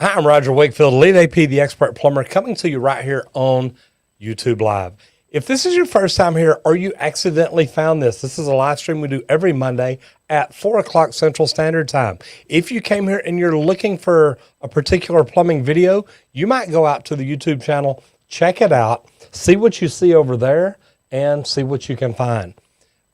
Hi, I'm Roger Wakefield, lead AP, the expert plumber, coming to you right here on YouTube Live. If this is your first time here or you accidentally found this is a live stream we do every Monday at 4 o'clock Central Standard Time. If you came here and you're looking for a particular plumbing video, you might go out to the YouTube channel, check it out, see what you see over there, and see what you can find.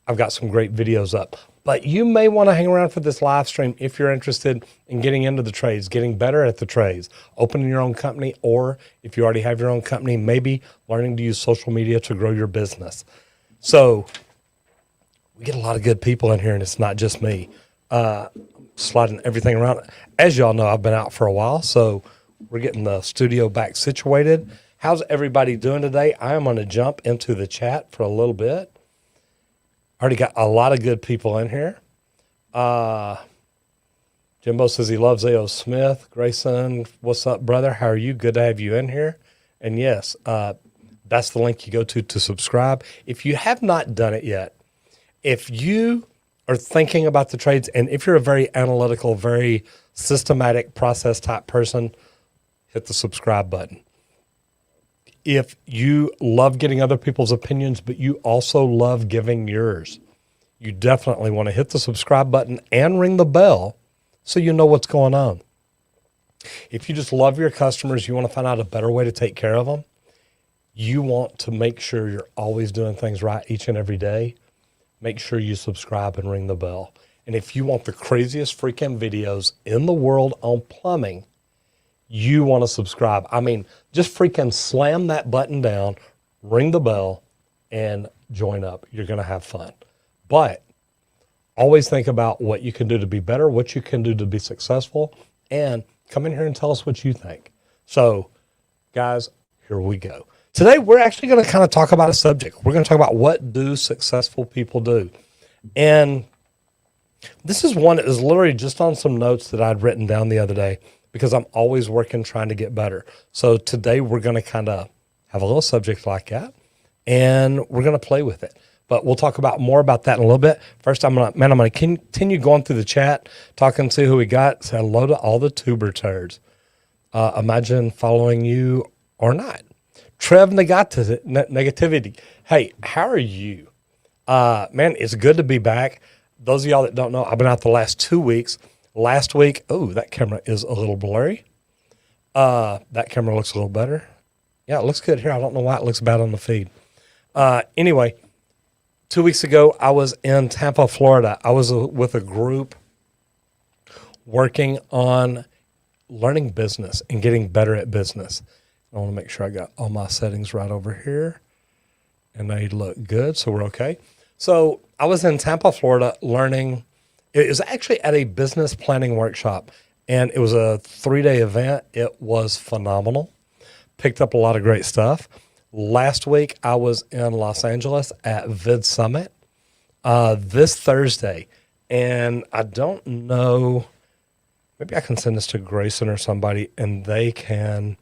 I've got some great videos up. But you may want to hang around for this live stream if you're interested in getting into the trades, getting better at the trades, opening your own company, or if you already have your own company, maybe learning to use social media to grow your business. So we get a lot of good people in here, and it's not just me. Sliding everything around. As y'all know, I've been out for a while, so we're getting the studio back situated. How's everybody doing today? I am going to jump into the chat for a little bit. Already got a lot of good people in here. Jimbo says he loves A.O. Smith. Grayson, what's up, brother? How are you? Good to have you in here. And yes, that's the link you go to subscribe. If you have not done it yet, if you are thinking about the trades, and if you're a very analytical, very systematic process type person, hit the subscribe button. If you love getting other people's opinions, but you also love giving yours, you definitely want to hit the subscribe button and ring the bell so you know what's going on. If you just love your customers, you want to find out a better way to take care of them, you want to make sure you're always doing things right each and every day, make sure you subscribe and ring the bell. And if you want the craziest freaking videos in the world on plumbing, you want to subscribe. I mean, just freaking slam that button down, ring the bell, and join up. You're going to have fun. But always think about what you can do to be better, what you can do to be successful, and come in here and tell us what you think. So, guys, here we go. Today, we're actually going to kind of talk about a subject. We're going to talk about what do successful people do. And this is one that is literally just on some notes that I'd written down the other day, because I'm always working, trying to get better. So today we're going to kind of have a little subject like that, and we're going to play with it. But we'll talk about more about that in a little bit. First, I'm going to continue going through the chat, talking to who we got. Say hello to all the tuber turds. Imagine following you or not. Trev Negativity. Hey, how are you? Man, it's good to be back. Those of y'all that don't know, I've been out the last 2 weeks. Last week, oh, that camera is a little blurry. That camera looks a little better. Yeah, it looks good here. I don't know why it looks bad on the feed. Anyway, 2 weeks ago, I was in Tampa, Florida. I was with a group working on learning business and getting better at business. I want to make sure I got all my settings right over here, and they look good, so we're okay. So I was in Tampa, Florida, learning. It was actually at a business planning workshop, and it was a 3-day event. It was phenomenal. Picked up a lot of great stuff. Last week, I was in Los Angeles at Vid Summit this Thursday, and I don't know, maybe I can send this to Grayson or somebody, and they can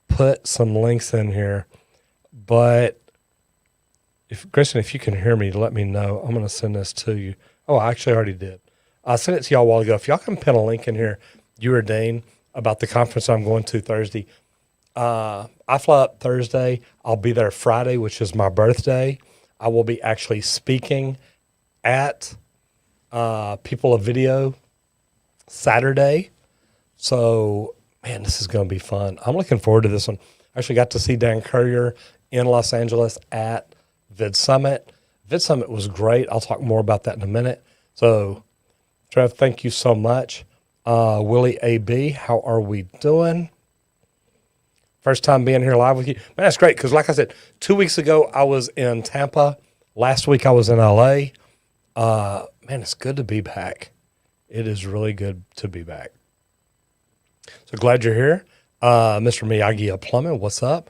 put some links in here. But Grayson, if you can hear me, let me know. I'm going to send this to you. Oh, I actually already did. I sent it to y'all a while ago. If y'all can pin a link in here, you or Dane, about the conference I'm going to Thursday. I fly up Thursday. I'll be there Friday, which is my birthday. I will be actually speaking at People of Video Saturday. So, man, this is going to be fun. I'm looking forward to this one. I actually got to see Dan Courier in Los Angeles at Vid Summit. Vid Summit was great. I'll talk more about that in a minute. So, Trev, thank you so much. Willie AB, how are we doing? First time being here live with you. Man, that's great, because like I said, 2 weeks ago, I was in Tampa. Last week, I was in L.A. Man, it's good to be back. It is really good to be back. So glad you're here. Mr. Miyagi of Plumbing, what's up?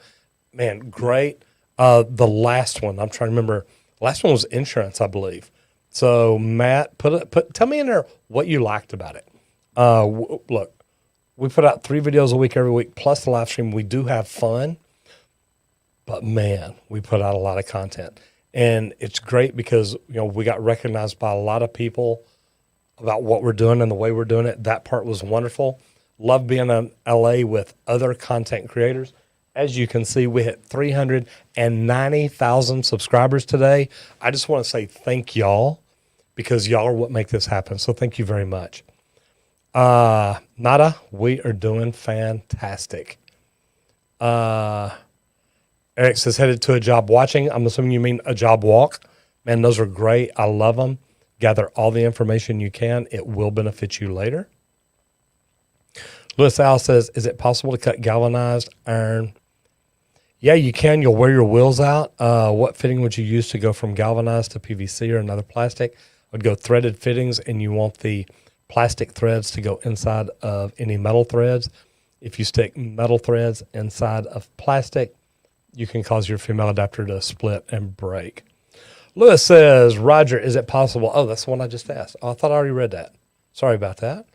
Man, great. The last one, I'm trying to remember. Last one was insurance, I believe. So Matt, tell me in there what you liked about it. Look, we put out 3 videos a week every week, plus the live stream. We do have fun, but man, we put out a lot of content, and it's great because we got recognized by a lot of people about what we're doing and the way we're doing it. That part was wonderful. Love being in LA with other content creators. As you can see, we hit 390,000 subscribers today. I just want to say thank y'all because y'all are what make this happen. So thank you very much. Nada, we are doing fantastic. Eric says headed to a job watching. I'm assuming you mean a job walk. Man, those are great. I love them. Gather all the information you can. It will benefit you later. Lewis Al says, is it possible to cut galvanized iron? Yeah, you can. You'll wear your wheels out. What fitting would you use to go from galvanized to PVC or another plastic? I would go threaded fittings, and you want the plastic threads to go inside of any metal threads. If you stick metal threads inside of plastic, you can cause your female adapter to split and break. Lewis says, Roger, is it possible? Oh, that's the one I just asked. Oh, I thought I already read that. Sorry about that.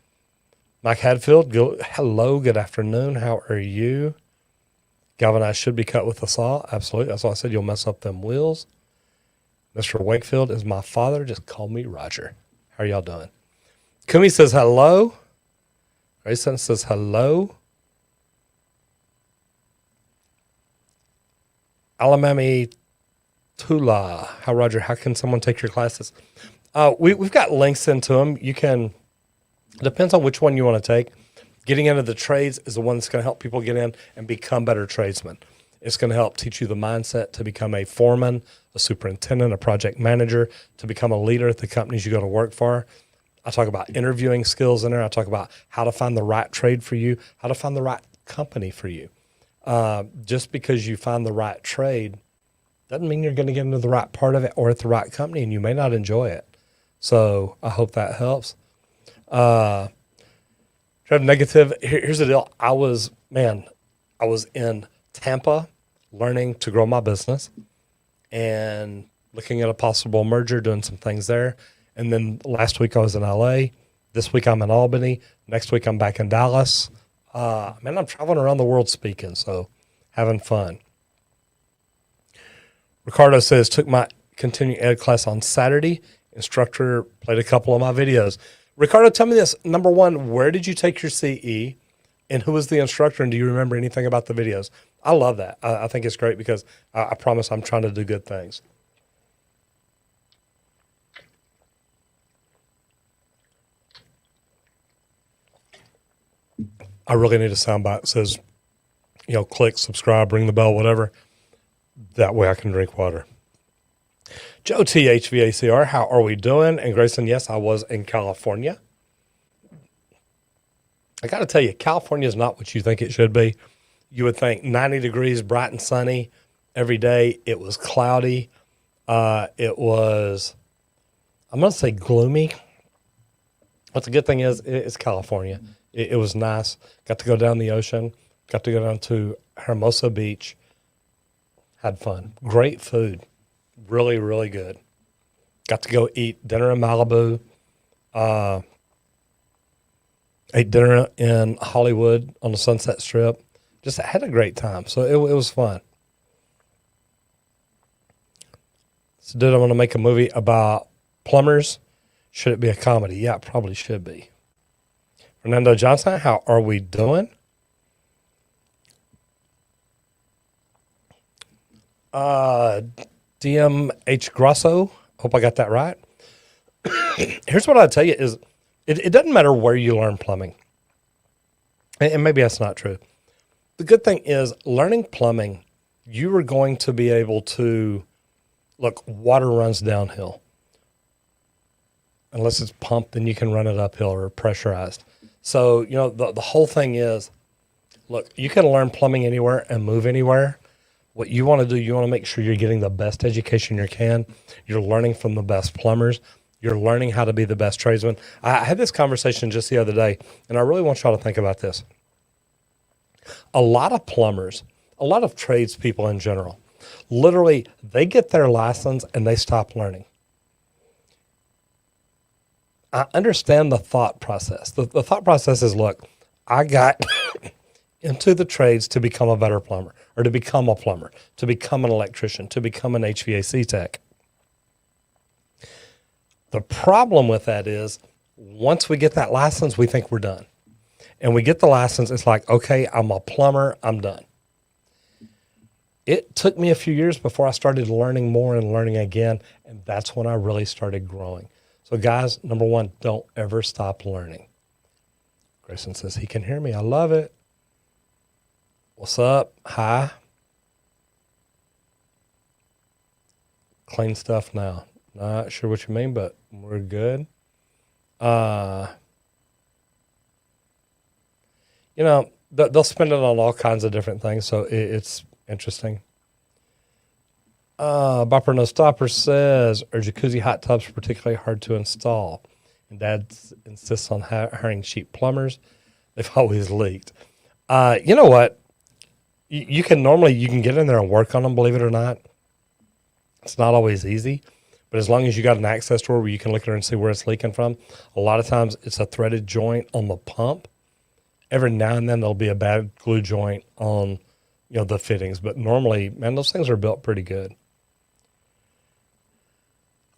Mike Hadfield, hello, good afternoon. How are you? Galvanized should be cut with a saw. Absolutely. That's why I said you'll mess up them wheels. Mr. Wakefield is my father. Just call me Roger. How are y'all doing? Kumi says hello. Grayson says hello. Alamami Tula. How, Roger, how can someone take your classes? We've got links into them. You can, depends on which one you want to take. Getting into the trades is the one that's going to help people get in and become better tradesmen. It's going to help teach you the mindset to become a foreman, a superintendent, a project manager, to become a leader at the companies you go to work for. I talk about interviewing skills in there. I talk about how to find the right trade for you, how to find the right company for you. Just because you find the right trade doesn't mean you're going to get into the right part of it or at the right company, and you may not enjoy it. So I hope that helps. Trev Negative, here's the deal. I was in Tampa learning to grow my business and looking at a possible merger, doing some things there. And then last week I was in LA. This week I'm in Albany. Next week I'm back in Dallas. I'm traveling around the world speaking, so having fun. Ricardo says, took my continuing ed class on Saturday. Instructor played a couple of my videos. Ricardo, tell me this. Number one, where did you take your CE? And who was the instructor? And do you remember anything about the videos? I love that. I think it's great because I promise I'm trying to do good things. I really need a soundbite that says, click, subscribe, ring the bell, whatever. That way I can drink water. Joe THVACR, how are we doing? And Grayson, yes, I was in California. I got to tell you, California is not what you think it should be. You would think 90 degrees, bright and sunny every day. It was cloudy. It was, I'm going to say gloomy. But the good thing is, it's California. It was nice. Got to go down the ocean. Got to go down to Hermosa Beach. Had fun. Great food. Really, really good. Got to go eat dinner in Malibu. Ate dinner in Hollywood on the Sunset Strip. Just had a great time. So it was fun. So dude, I want to make a movie about plumbers. Should it be a comedy? Yeah, it probably should be. Fernando Johnson, how are we doing? DMH Grosso, hope I got that right. Here's what I'll tell you is it doesn't matter where you learn plumbing. And maybe that's not true. The good thing is learning plumbing, you are going to be able to, look, water runs downhill. Unless it's pumped, then you can run it uphill or pressurized. So, the whole thing is, look, you can learn plumbing anywhere and move anywhere. What you want to do, you want to make sure you're getting the best education you can. You're learning from the best plumbers. You're learning how to be the best tradesman. I had this conversation just the other day, and I really want y'all to think about this. A lot of plumbers, a lot of tradespeople in general, literally, they get their license and they stop learning. I understand the thought process. The thought process is, look, I got into the trades to become a better plumber, or to become a plumber, to become an electrician, to become an HVAC tech. The problem with that is once we get that license, we think we're done. and we get the license. It's like, okay, I'm a plumber. I'm done. It took me a few years before I started learning more and learning again, and that's when I really started growing. So guys, number one, don't ever stop learning. Grayson says he can hear me. I love it. What's up? Hi. Clean stuff now. Not sure what you mean, but we're good. They'll spend it on all kinds of different things, so it's interesting. Bopper No Stopper says, are jacuzzi hot tubs particularly hard to install? And Dad insists on hiring cheap plumbers. They've always leaked. You know what? You can get in there and work on them, believe it or not. It's not always easy, but as long as you got an access door where you can look at it and see where it's leaking from, a lot of times it's a threaded joint on the pump. Every now and then there'll be a bad glue joint on, the fittings, but normally, man, those things are built pretty good.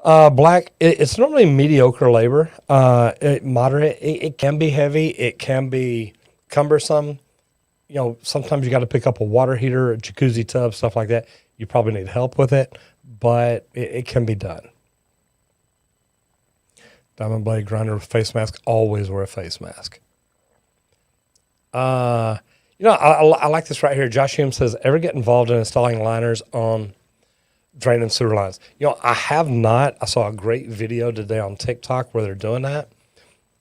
Black, it's normally mediocre labor, moderate. It can be heavy. It can be cumbersome. Sometimes you got to pick up a water heater, a jacuzzi tub, stuff like that. You probably need help with it, but it can be done. Diamond blade grinder with face mask. Always wear a face mask. I like this right here. Josh Hume says, ever get involved in installing liners on drain and sewer lines? I have not. I saw a great video today on TikTok where they're doing that.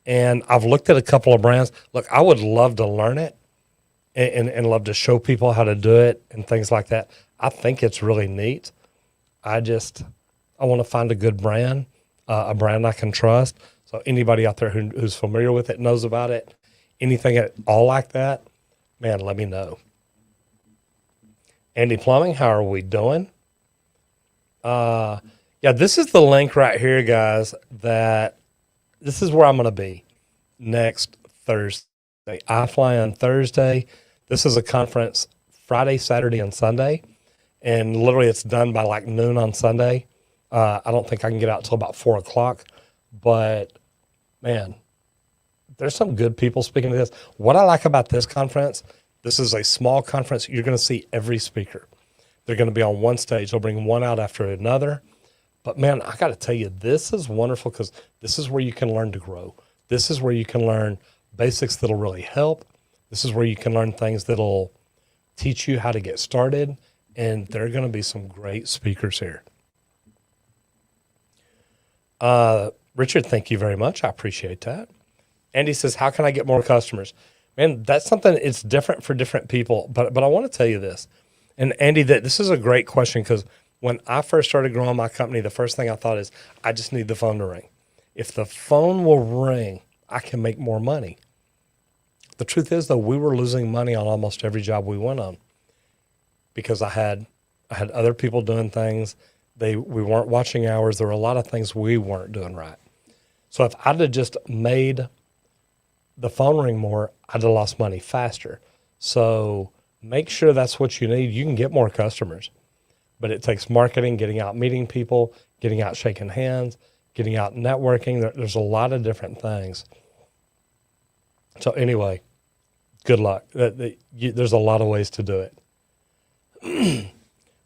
And I've looked at a couple of brands. Look, I would love to learn it and love to show people how to do it and things like that. I think it's really neat. I want to find a good brand, a brand I can trust. So anybody out there who's familiar with it, knows about it, anything at all like that, man, let me know. Andy Plumbing, how are we doing? This is the link right here, guys, that this is where I'm going to be next Thursday. I fly on Thursday. This is a conference Friday, Saturday, and Sunday. And literally it's done by like noon on Sunday. I don't think I can get out till about 4 o'clock, but man, there's some good people speaking to this. What I like about this conference, this is a small conference. You're going to see every speaker. They're going to be on one stage. They'll bring one out after another. But man, I got to tell you, this is wonderful because this is where you can learn to grow. This is where you can learn basics that'll really help. This is where you can learn things that'll teach you how to get started. And there are going to be some great speakers here. Richard, thank you very much. I appreciate that. Andy says, how can I get more customers? Man, that's something, it's different for different people. But I want to tell you this. And Andy, this is a great question because when I first started growing my company, the first thing I thought is, I just need the phone to ring. If the phone will ring, I can make more money. The truth is, though, we were losing money on almost every job we went on because I had other people doing things. We weren't watching hours. There were a lot of things we weren't doing right. So if I'd have just made the phone ring more, I'd have lost money faster. So make sure that's what you need. You can get more customers, but it takes marketing, getting out, meeting people, getting out, shaking hands, getting out, networking. There's a lot of different things. So anyway, good luck. There's a lot of ways to do it.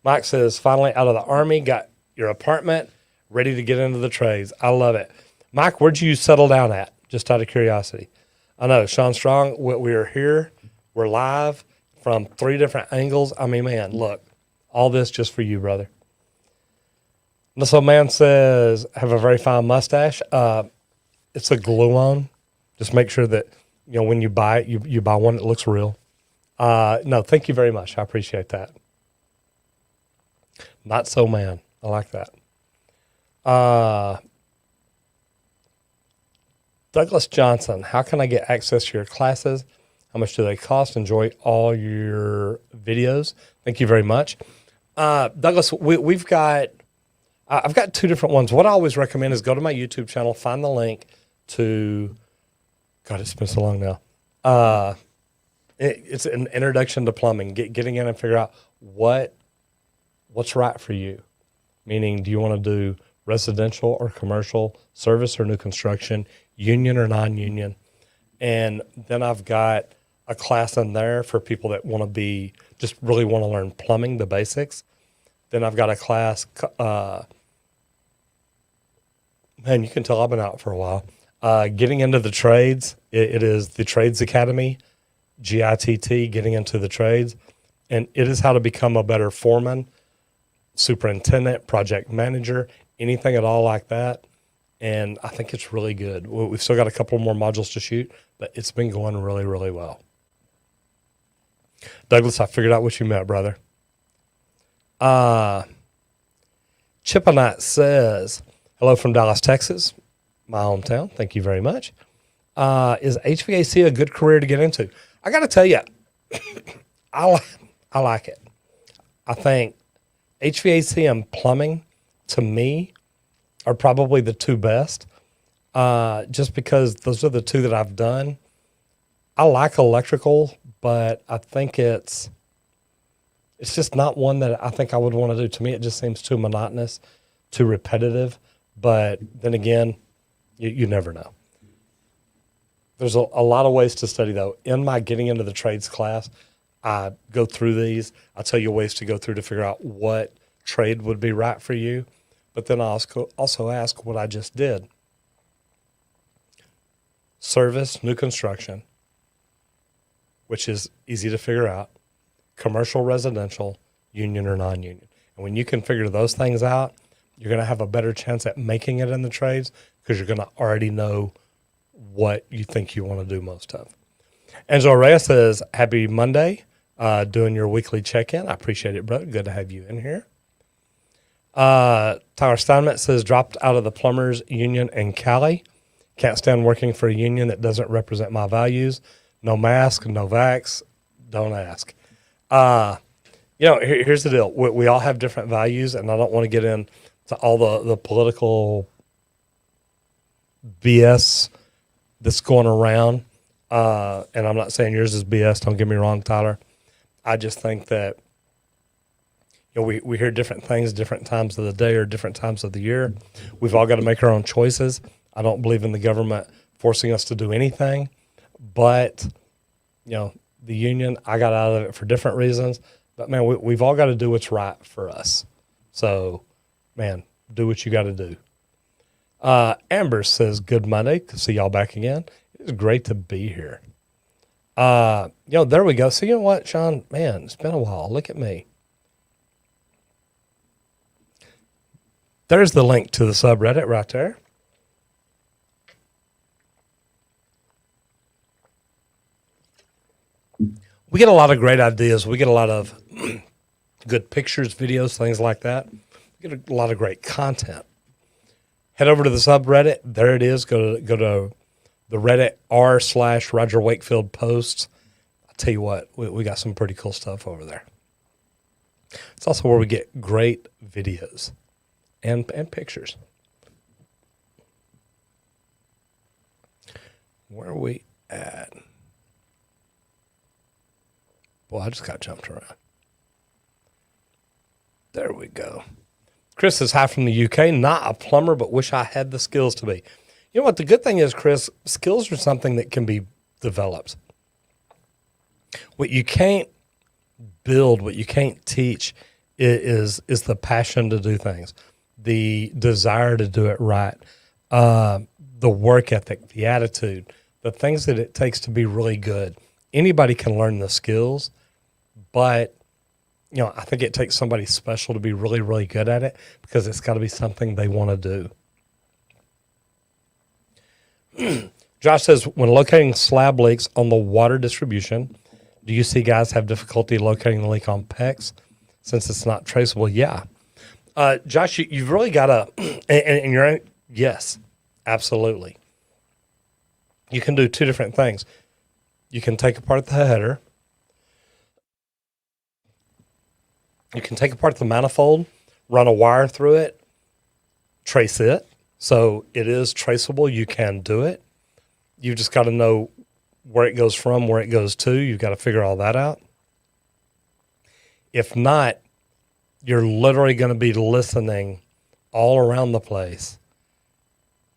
Mike says, finally out of the Army, got your apartment, ready to get into the trades. I love it. Mike, where'd you settle down at? Just out of curiosity. I know, Sean Strong, we are here. We're live from 3 different angles. I mean, man, look, all this just for you, brother. This old man says, have a very fine mustache. It's a glue-on. Just make sure that, when you buy it, you buy one that looks real. No, thank you very much. I appreciate that. Not so, man. I like that. Douglas Johnson, how can I get access to your classes? How much do they cost? Enjoy all your videos. Thank you very much. Douglas, I've got 2 different ones. What I always recommend is go to my YouTube channel, find the link to, God, it's been so long now. It's an introduction to plumbing, getting in and figure out what's right for you. Meaning, do you want to do residential or commercial, service or new construction, union or non-union? And then I've got a class in there for people that want to be, just really want to learn plumbing, the basics. Then I've got a class, man, you can tell I've been out for a while. Getting into the trades, it is the Trades Academy, GITT, getting into the trades. And it is how to become a better foreman, superintendent, project manager, anything at all like that. And I think it's really good. We've still got a couple more modules to shoot, but it's been going really, really well. Douglas, I figured out what you meant, brother. Chippenite says, hello from Dallas, Texas, my hometown. Thank you very much. Is HVAC a good career to get into? I got to tell you, I like it. I think HVAC and plumbing, to me, are probably the two best, just because those are the two that I've done. I like electrical, but I think it's just not one that I think I would want to do. To me, it just seems too monotonous, too repetitive. But then again, you never know. There's a lot of ways to study, though. In my getting into the trades class, I go through these. I tell you ways to go through to figure out what trade would be right for you. But then I also ask what I just did. Service, new construction, which is easy to figure out. Commercial, residential, union or non-union. And when you can figure those things out, you're going to have a better chance at making it in the trades because you're going to already know what you think you want to do most of. Angela Reyes says, happy Monday, doing your weekly check-in. I appreciate it, brother. Good to have you in here. Tyler Steinmetz says, dropped out of the plumbers union in Cali. Can't stand working for a union that doesn't represent my values. No mask, no vax, don't ask. Here's the deal. We all have different values, and I don't want to get into all the political BS that's going around. And I'm not saying yours is BS. Don't get me wrong, Tyler. I just think that we hear different things different times of the day or different times of the year. We've all got to make our own choices. I don't believe in the government forcing us to do anything. But, the union, I got out of it for different reasons. But, man, we've all got to do what's right for us. So, man, do what you got to do. Amber says, good Monday. Good to see y'all back again. It's great to be here. There we go. So, you know what, Sean? Man, it's been a while. Look at me. There's the link to the subreddit right there. We get a lot of great ideas. We get a lot of good pictures, videos, things like that. We get a lot of great content. Head over to the subreddit. There it is. Go to the Reddit r/Roger Wakefield posts. I'll tell you what, we got some pretty cool stuff over there. It's also where we get great videos and pictures. Where are we at? Boy, I just got jumped around. There we go. Chris says, hi from the UK. Not a plumber, but wish I had the skills to be. You know what? The good thing is, Chris, skills are something that can be developed. What you can't build, what you can't teach is the passion to do things, the desire to do it right, the work ethic, the attitude, the things that it takes to be really good. Anybody can learn the skills, but I think it takes somebody special to be really, really good at it because it's got to be something they want to do. Josh says, when locating slab leaks on the water distribution, do you see guys have difficulty locating the leak on PEX since it's not traceable? Yeah. Josh, you've really got to, and you're, yes, absolutely. You can do two different things. You can take apart the header. You can take apart the manifold, run a wire through it, trace it. So it is traceable. You can do it. You've just got to know where it goes from, where it goes to. You've got to figure all that out. If not, you're literally going to be listening all around the place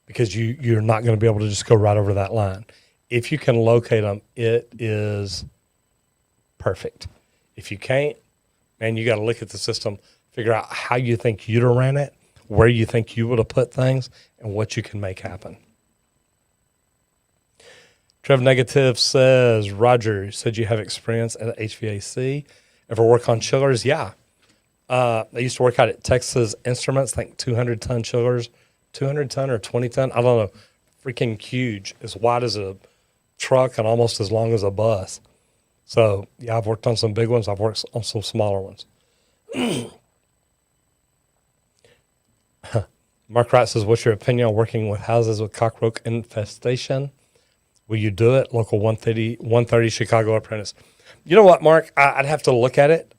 because you're not going to be able to just go right over that line. if you can locate them, it is perfect. If you can't, man, you got to look at the system, figure out how you think you'd have ran it, where you think you would have put things, and what you can make happen. Trev Negative says, Roger, you said you have experience at HVAC. Ever work on chillers? Yeah. I used to work out at Texas Instruments, I think 200-ton chillers, 200-ton or 20-ton, I don't know, freaking huge, as wide as a truck and almost as long as a bus. So, yeah, I've worked on some big ones. I've worked on some smaller ones. Mark Wright says, what's your opinion on working with houses with cockroach infestation? Will you do it? Local 130 Chicago Apprentice. You know what, Mark? I'd have to look at it.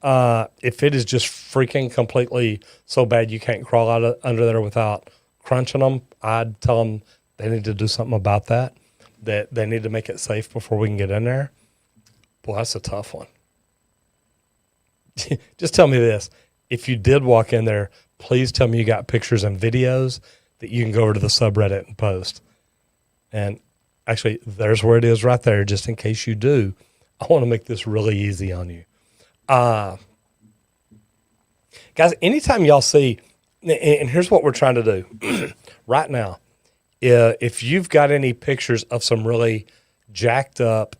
If it is just freaking completely so bad you can't crawl out under there without crunching them, I'd tell them they need to do something about that, that they need to make it safe before we can get in there. Boy, that's a tough one. Just tell me this. If you did walk in there, please tell me you got pictures and videos that you can go over to the subreddit and post. And actually, there's where it is right there, just in case you do. I want to make this really easy on you. Guys, anytime y'all see, and here's what we're trying to do right now. If you've got any pictures of some really jacked up,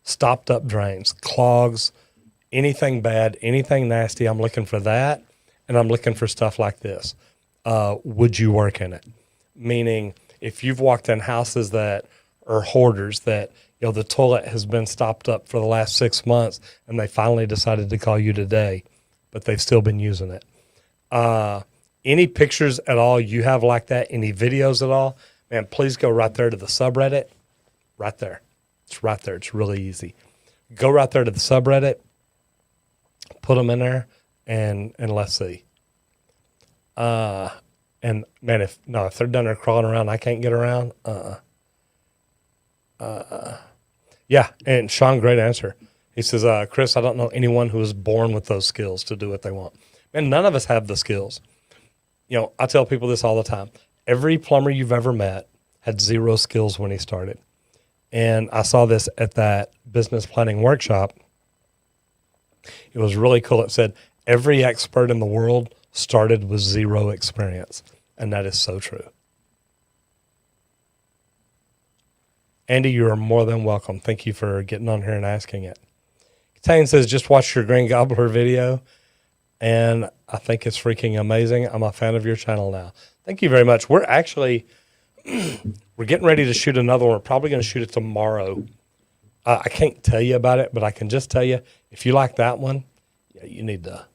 stopped up drains, clogs, anything bad, anything nasty, I'm looking for that. And I'm looking for stuff like this. Would you work in it? Meaning, if you've walked in houses that are hoarders, that the toilet has been stopped up for the last 6 months and they finally decided to call you today, but they've still been using it. Any pictures at all you have like that, any videos at all, man, please go right there to the subreddit. Right there. It's right there. It's really easy. Go right there to the subreddit, put them in there, and let's see. And man, if they're down there crawling around, I can't get around. Yeah. And Sean, great answer. He says, Chris, I don't know anyone who is born with those skills to do what they want. Man, none of us have the skills. I tell people this all the time. Every plumber you've ever met had zero skills when he started. And I saw this at that business planning workshop. It was really cool. It said, every expert in the world started with zero experience. And that is so true. Andy, you are more than welcome. Thank you for getting on here and asking it. Katane says, just watched your Green Gobbler video, and I think it's freaking amazing. I'm a fan of your channel now. Thank you very much. We're actually, we're getting ready to shoot another one. We're probably going to shoot it tomorrow. I can't tell you about it, but I can just tell you, if you like that one, yeah, you need to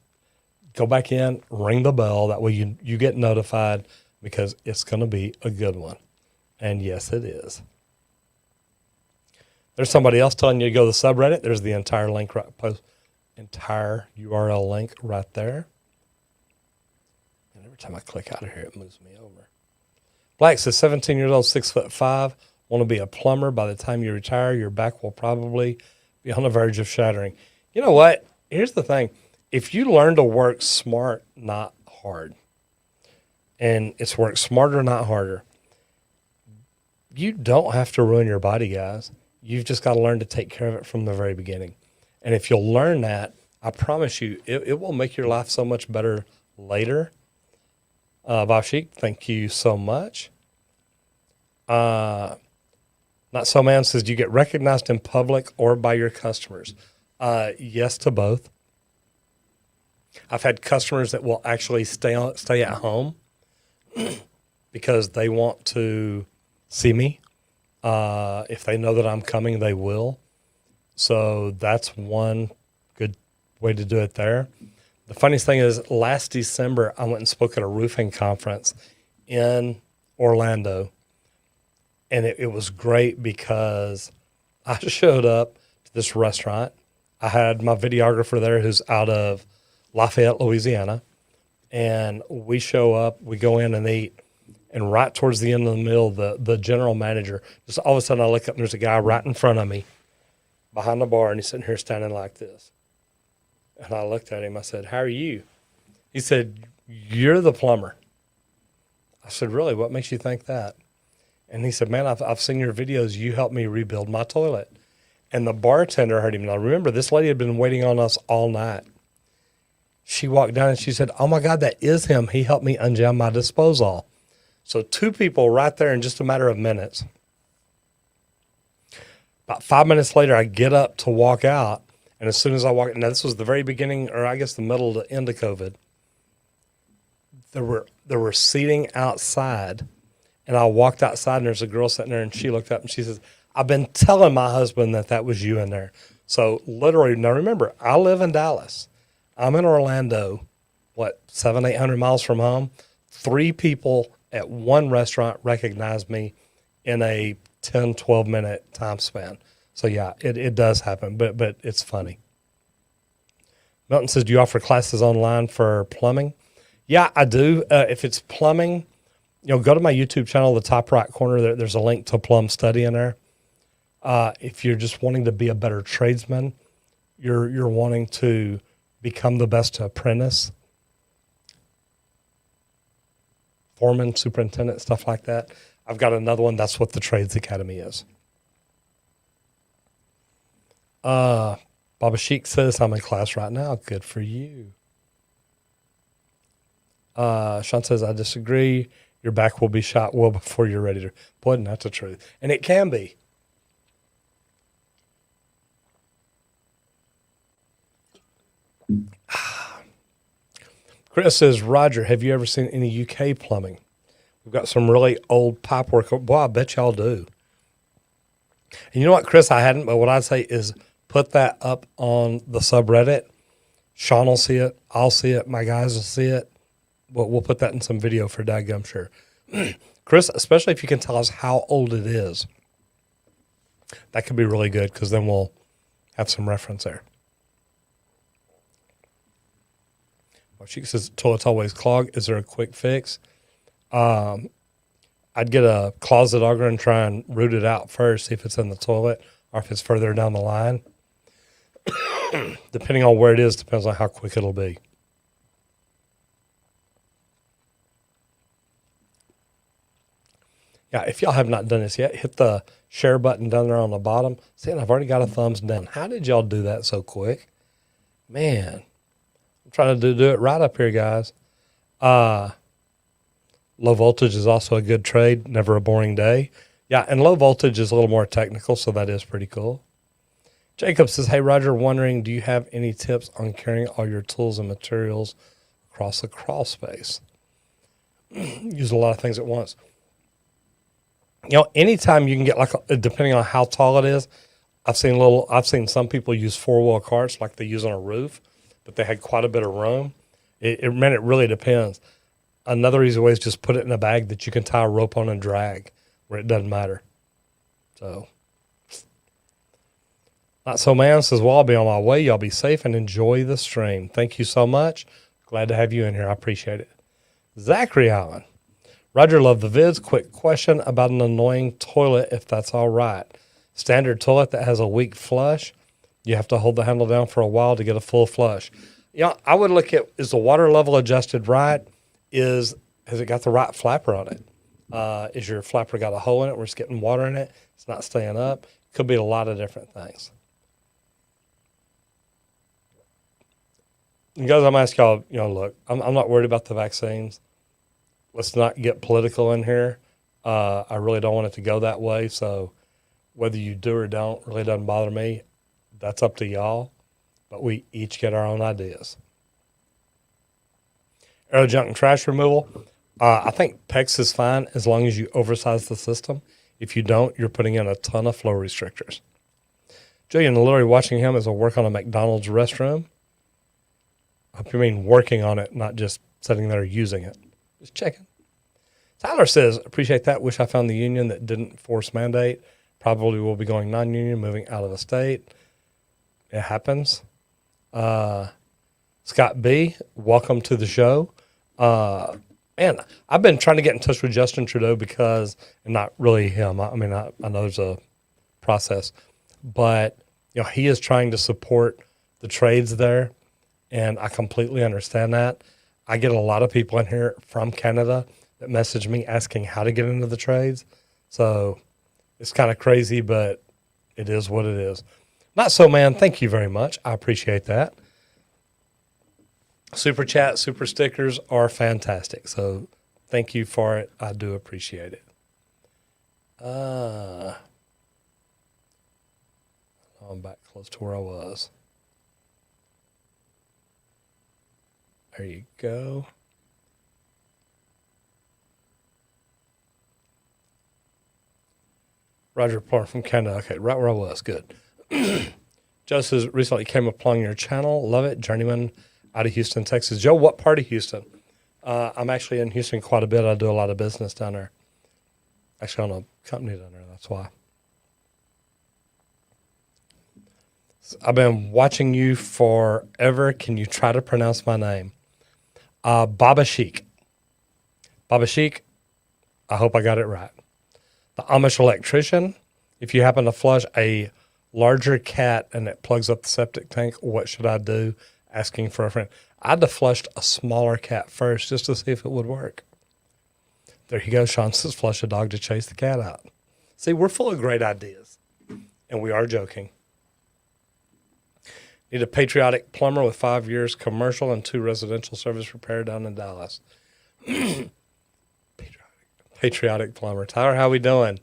go back in, ring the bell. That way you get notified, because it's going to be a good one. And yes, it is. There's somebody else telling you to go to the subreddit. There's the entire link, entire URL link right there. And every time I click out of here, it moves me over. Black says, 17 years old, 6'5", want to be a plumber. By the time you retire, your back will probably be on the verge of shattering. You know what? Here's the thing. If you learn to work smart, not hard, and it's work smarter, not harder, you don't have to ruin your body, guys. You've just got to learn to take care of it from the very beginning. And if you'll learn that, I promise you, it will make your life so much better later. Bob Sheik, thank you so much. Not So Man says, do you get recognized in public or by your customers? Yes to both. I've had customers that will actually stay at home because they want to see me. If they know that I'm coming, they will. So that's one good way to do it there. The funniest thing is, last December, I went and spoke at a roofing conference in Orlando. And it was great because I showed up to this restaurant. I had my videographer there who's out of Lafayette, Louisiana. And we show up, we go in and eat. And right towards the end of the meal, the general manager, just all of a sudden I look up and there's a guy right in front of me behind the bar, and he's sitting here standing like this. And I looked at him. I said, how are you? He said, you're the plumber. I said, really? What makes you think that? And he said, man, I've seen your videos. You helped me rebuild my toilet. And the bartender heard him. Now, remember, this lady had been waiting on us all night. She walked down and she said, oh, my God, that is him. He helped me unjam my disposal. So 2 people right there in just a matter of minutes. About 5 minutes later, I get up to walk out. And as soon as I walk, now this was the very beginning, or I guess the middle to end of COVID. There were seating outside. And I walked outside, and there's a girl sitting there, and she looked up, and she says, I've been telling my husband that was you in there. So literally, now remember, I live in Dallas. I'm in Orlando, 700-800 miles from home. 3 people at one restaurant recognized me in a 10, 12-minute time span. So, yeah, it does happen, but it's funny. Milton says, do you offer classes online for plumbing? Yeah, I do. If it's plumbing, go to my YouTube channel, the top right corner. There's a link to Plum Study in there. If you're just wanting to be a better tradesman, you're wanting to become the best apprentice, foreman, superintendent, stuff like that. I've got another one. That's what the Trades Academy is. Baba Sheik says, I'm in class right now. Good for you. Sean says, I disagree. Your back will be shot well before you're ready to. Boy, that's the truth. And it can be. Chris says, Roger, have you ever seen any UK plumbing? We've got some really old pipe work. Boy, I bet y'all do. And you know what, Chris, I hadn't, but what I'd say is put that up on the subreddit. Sean will see it. I'll see it. My guys will see it. We'll put that in some video for Dag, I'm sure. Chris, especially if you can tell us how old it is. That could be really good because then we'll have some reference there. Well, she says, toilet's always clogged. Is there a quick fix? I'd get a closet auger and try and root it out first, see if it's in the toilet or if it's further down the line. Depending on where it is, depends on how quick it'll be. Yeah, if y'all have not done this yet, hit the share button down there on the bottom. See, and I've already got a thumbs down. How did y'all do that so quick? Man, I'm trying to do it right up here, guys. Low voltage is also a good trade. Never a boring day. Yeah, and low voltage is a little more technical, so that is pretty cool. Jacob says, hey, Roger, wondering, do you have any tips on carrying all your tools and materials across the crawl space? Use a lot of things at once. Anytime you can get, depending on how tall it is, I've seen some people use 4-wheel carts like they use on a roof, but they had quite a bit of room. It really depends. Another easy way is just put it in a bag that you can tie a rope on and drag where it doesn't matter. So, Not So Man says, well, I'll be on my way. Y'all be safe and enjoy the stream. Thank you so much. Glad to have you in here. I appreciate it. Zachary Allen. Roger, love the vids. Quick question about an annoying toilet, if that's all right. Standard toilet that has a weak flush. You have to hold the handle down for a while to get a full flush. I would look at, is the water level adjusted right? Has it got the right flapper on it? Is your flapper got a hole in it where it's getting water in it? It's not staying up. Could be a lot of different things. And guys, I'm going to ask y'all, look, I'm not worried about the vaccines. Let's not get political in here. I really don't want it to go that way. So whether you do or don't really doesn't bother me. That's up to y'all. But we each get our own ideas. Aero junk and trash removal. I think PEX is fine as long as you oversize the system. If you don't, you're putting in a ton of flow restrictors. Julian, literally watching him as I work on a McDonald's restroom. I hope you mean working on it, not just sitting there using it. Just checking. Tyler says, appreciate that. Wish I found the union that didn't force mandate. Probably will be going non-union, moving out of the state. It happens. Scott B., welcome to the show. Man, I've been trying to get in touch with Justin Trudeau because, and not really him. I know there's a process, but he is trying to support the trades there, and I completely understand that. I get a lot of people in here from Canada that message me asking how to get into the trades. So it's kind of crazy, but it is what it is. Not so, man. Thank you very much. I appreciate that. Super chat, super stickers are fantastic. So thank you for it. I do appreciate it. I'm back close to where I was. There you go. Roger Plumber from Canada. Okay, right where I was. Good. Joe says, recently came upon your channel. Love it. Journeyman out of Houston, Texas. Joe, what part of Houston? I'm actually in Houston quite a bit. I do a lot of business down there. Actually, on a company down there. That's why. I've been watching you forever. Can you try to pronounce my name? Baba Sheik. Baba Sheik, I hope I got it right. The Amish electrician, if you happen to flush a larger cat and it plugs up the septic tank, what should I do? Asking for a friend. I'd have flushed a smaller cat first just to see if it would work. There you go. Sean says flush a dog to chase the cat out. See, we're full of great ideas, and we are joking. Need a patriotic plumber with 5 years commercial and 2 residential service repair down in Dallas. Patriotic plumber. Tyler, how we doing?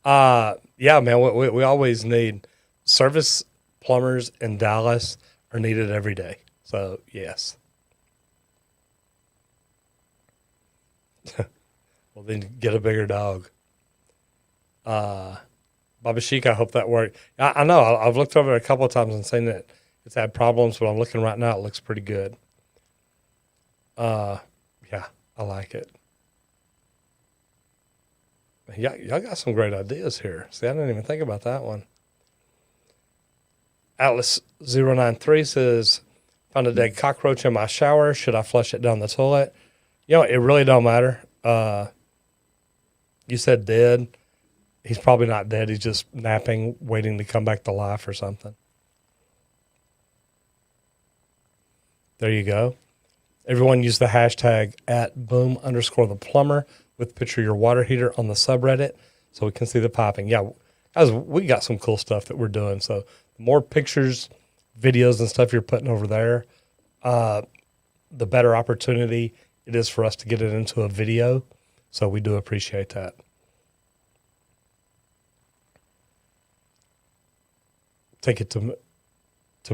Yeah, man, we always need service plumbers in Dallas are needed every day. So, yes. Well, then get a bigger dog. Baba Sheik, I hope that worked. I know. I've looked over it a couple of times and seen that it's had problems, but I'm looking right now. It looks pretty good. Yeah, I like it. Y'all got some great ideas here. See, I didn't even think about that one. Atlas093 says, found a dead cockroach in my shower. Should I flush it down the toilet? You know, it really don't matter. You said dead. He's probably not dead. He's just napping, waiting to come back to life or something. There you go. Everyone use the hashtag @boom_the_plumber with picture of your water heater on the subreddit so we can see the piping. Yeah, guys, we got some cool stuff that we're doing. So the more pictures, videos, and stuff you're putting over there, the better opportunity it is for us to get it into a video. So we do appreciate that. Take it to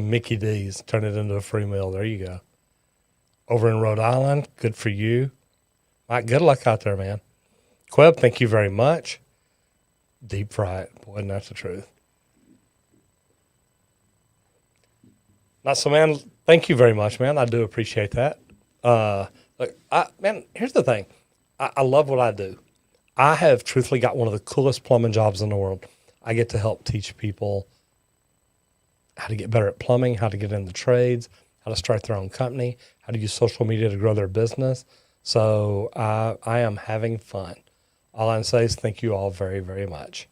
Mickey D's, turn it into a free meal. There you go. Over in Rhode Island, good for you. Mike, good luck out there, man. Queb, thank you very much. Deep fry it. Boy, and that's the truth. Not so, man, thank you very much, man. I do appreciate that. Look, man, here's the thing. I love what I do. I have truthfully got one of the coolest plumbing jobs in the world. I get to help teach people how to get better at plumbing, how to get in the trades, how to start their own company, how to use social media to grow their business. So I am having fun. All I can say is thank you all very, very much.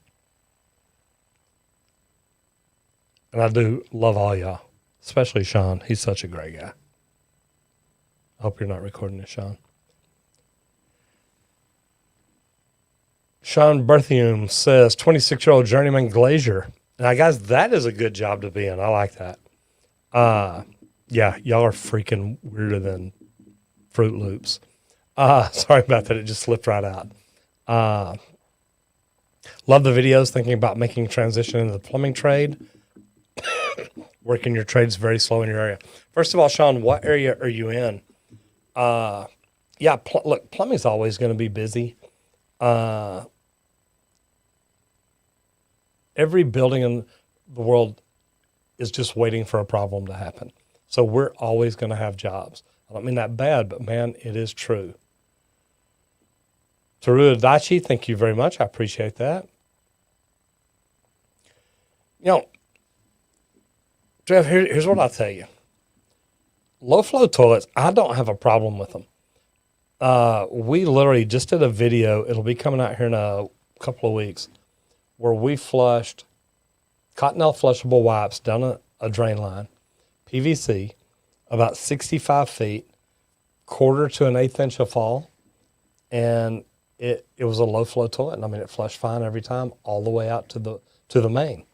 And I do love all y'all, especially Sean. He's such a great guy. I hope you're not recording this, Sean. Sean Berthium says, 26-year-old journeyman glazier. Now, guys, that is a good job to be in. I like that. Yeah, y'all are freaking weirder than Fruit Loops. Sorry about that. It just slipped right out. Love the videos, thinking about making transition into the plumbing trade. Working your trade's very slow in your area. First of all, Sean, what area are you in? Yeah, look, plumbing's always going to be busy. Every building in the world is just waiting for a problem to happen. So we're always going to have jobs. I don't mean that bad, but man, it is true. Teru Adachi, thank you very much. I appreciate that. You know, Jeff, here's what I'll tell you. Low flow toilets, I don't have a problem with them. We literally just did a video. It'll be coming out here in a couple of weeks where we flushed Cottonelle flushable wipes down a drain line, PVC, about 65 feet, 1/4 to 1/8 inch of fall, and it was a low flow toilet. And I mean, it flushed fine every time, all the way out to the main.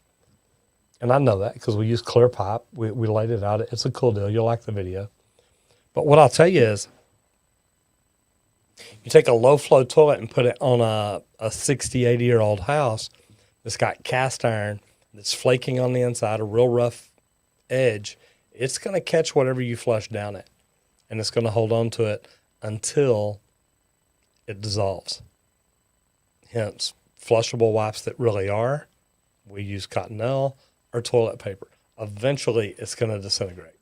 And I know that because we use clear pipe. We laid it out. It's a cool deal. You'll like the video. But what I'll tell you is, you take a low flow toilet and put it on a 60, 80-year-old house that's got cast iron, that's flaking on the inside, a real rough edge. It's going to catch whatever you flush down it, and it's going to hold on to it until it dissolves. Hence, flushable wipes that really are, we use Cottonelle or toilet paper. Eventually, it's going to disintegrate.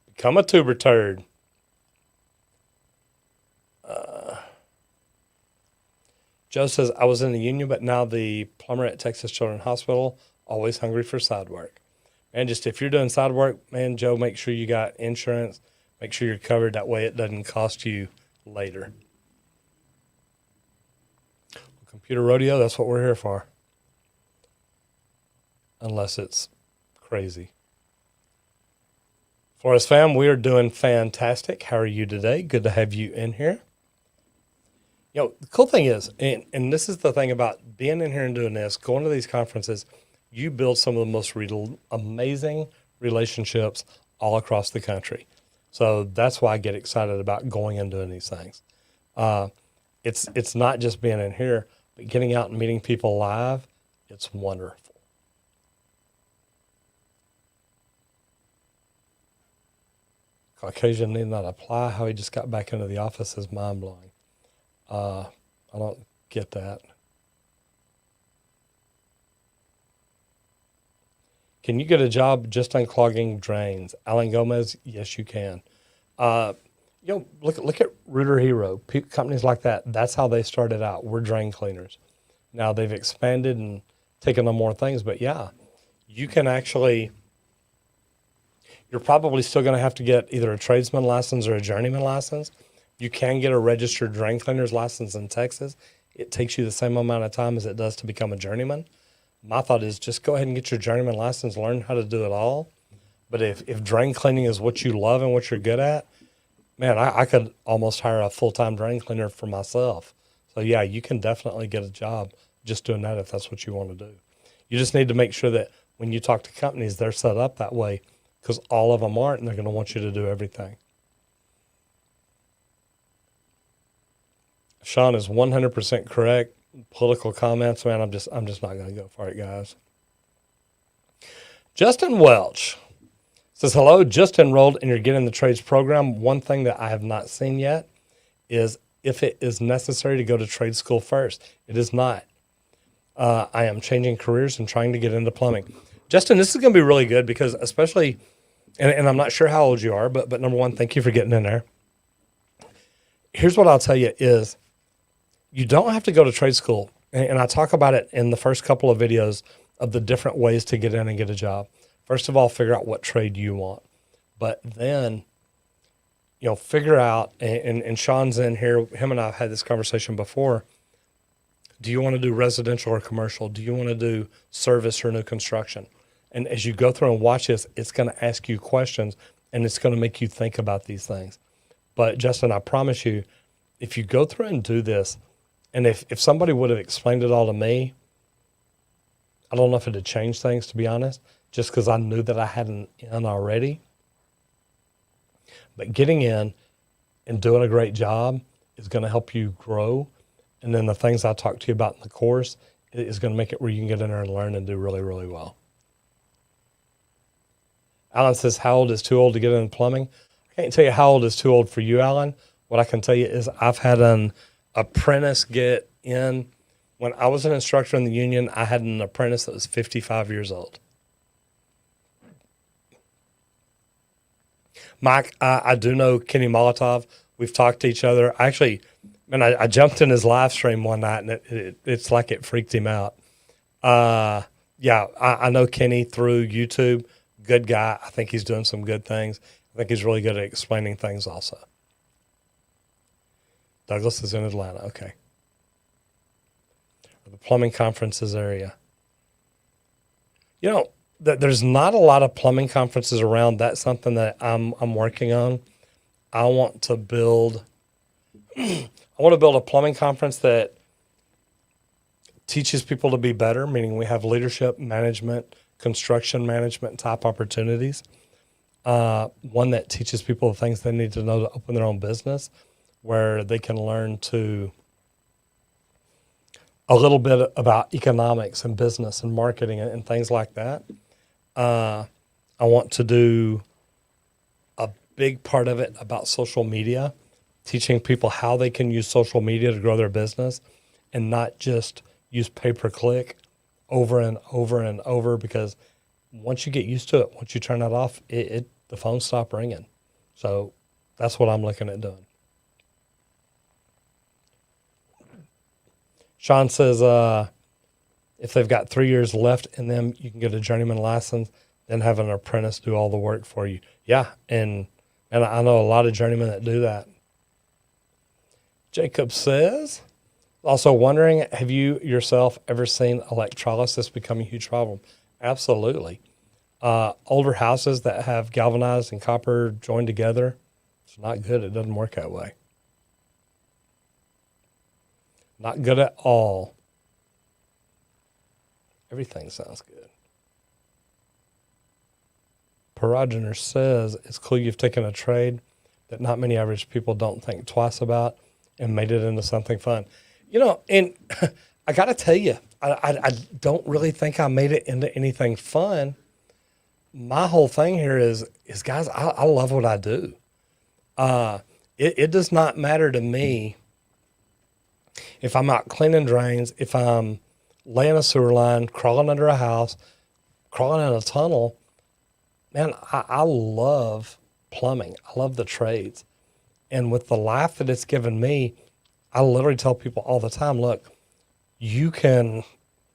Become a tuber turd. Joe says, I was in the union, but now the plumber at Texas Children's Hospital, always hungry for side work. And just if you're doing side work, man, Joe, make sure you got insurance. Make sure you're covered. That way it doesn't cost you later. Computer rodeo, that's what we're here for. Unless it's crazy. Flores fam, we are doing fantastic. How are you today? Good to have you in here. You know, the cool thing is, and this is the thing about being in here and doing this, going to these conferences, you build some of the most amazing relationships all across the country. So that's why I get excited about going and doing these things. It's not just being in here, but getting out and meeting people live. It's wonderful. Caucasian need not apply. How he just got back into the office is mind-blowing. I don't get that. Can you get a job just unclogging drains? Alan Gomez, yes, you can. You know, look at Rooter Hero. Companies like that, that's how they started out. We're drain cleaners. Now they've expanded and taken on more things, but yeah, you can actually, you're probably still going to have to get either a tradesman license or a journeyman license. You can get a registered drain cleaner's license in Texas. It takes you the same amount of time as it does to become a journeyman. My thought is just go ahead and get your journeyman license, learn how to do it all. But if drain cleaning is what you love and what you're good at, man, I could almost hire a full-time drain cleaner for myself. So yeah, you can definitely get a job just doing that if that's what you want to do. You just need to make sure that when you talk to companies, they're set up that way, because all of them aren't, and they're going to want you to do everything. Sean is 100% correct. Political comments, man, I'm just not going to go for it, guys. Justin Welch says, hello, just enrolled in your Get in the Trades program. One thing that I have not seen yet is if it is necessary to go to trade school first. It is not. I am changing careers and trying to get into plumbing. Justin, this is going to be really good because especially, and I'm not sure how old you are, but number one, thank you for getting in there. Here's what I'll tell you is, you don't have to go to trade school. And I talk about it in the first couple of videos of the different ways to get in and get a job. First of all, figure out what trade you want. But then, you know, figure out, and Sean's in here, him and I have had this conversation before. Do you want to do residential or commercial? Do you want to do service or new construction? And as you go through and watch this, it's going to ask you questions and it's going to make you think about these things. But Justin, I promise you, if you go through and do this, and if somebody would have explained it all to me, I don't know if it would change things, to be honest, just because I knew that I had an in already. But getting in and doing a great job is going to help you grow. And then the things I talked to you about in the course is going to make it where you can get in there and learn and do really, really well. Alan says, how old is too old to get into plumbing? I can't tell you how old is too old for you, Alan. What I can tell you is I've had an apprentice get in. When I was an instructor in the union, I had an apprentice that was 55 years old. Mike, I do know Kenny Molotov. We've talked to each other. I jumped in his live stream one night, and it's like it freaked him out. I know Kenny through YouTube. Good guy. I think he's doing some good things. I think he's really good at explaining things also. Douglas is in Atlanta. Okay. The plumbing conferences area. You know, there's not a lot of plumbing conferences around. That's something that I'm working on. I want to build. I want to build a plumbing conference that teaches people to be better, meaning we have leadership, management, construction management type opportunities. One that teaches people the things they need to know to open their own business, where they can learn to a little bit about economics and business and marketing and things like that. I want to do a big part of it about social media, teaching people how they can use social media to grow their business and not just use pay-per-click over and over and over, because once you get used to it, once you turn that off, the phone stops ringing. So that's what I'm looking at doing. Sean says, if they've got 3 years left in them, you can get a journeyman license, then have an apprentice do all the work for you. Yeah, and I know a lot of journeymen that do that. Jacob says, also wondering, have you yourself ever seen electrolysis become a huge problem? Absolutely. Older houses that have galvanized and copper joined together, it's not good. It doesn't work that way. Not good at all. Everything sounds good. Parogener says, it's cool you've taken a trade that not many average people don't think twice about and made it into something fun. You know, and I got to tell you, I don't really think I made it into anything fun. My whole thing here is guys, I love what I do. It does not matter to me if I'm out cleaning drains, if I'm laying a sewer line, crawling under a house, crawling in a tunnel. Man, I love plumbing. I love the trades. And with the life that it's given me, I literally tell people all the time, look, you can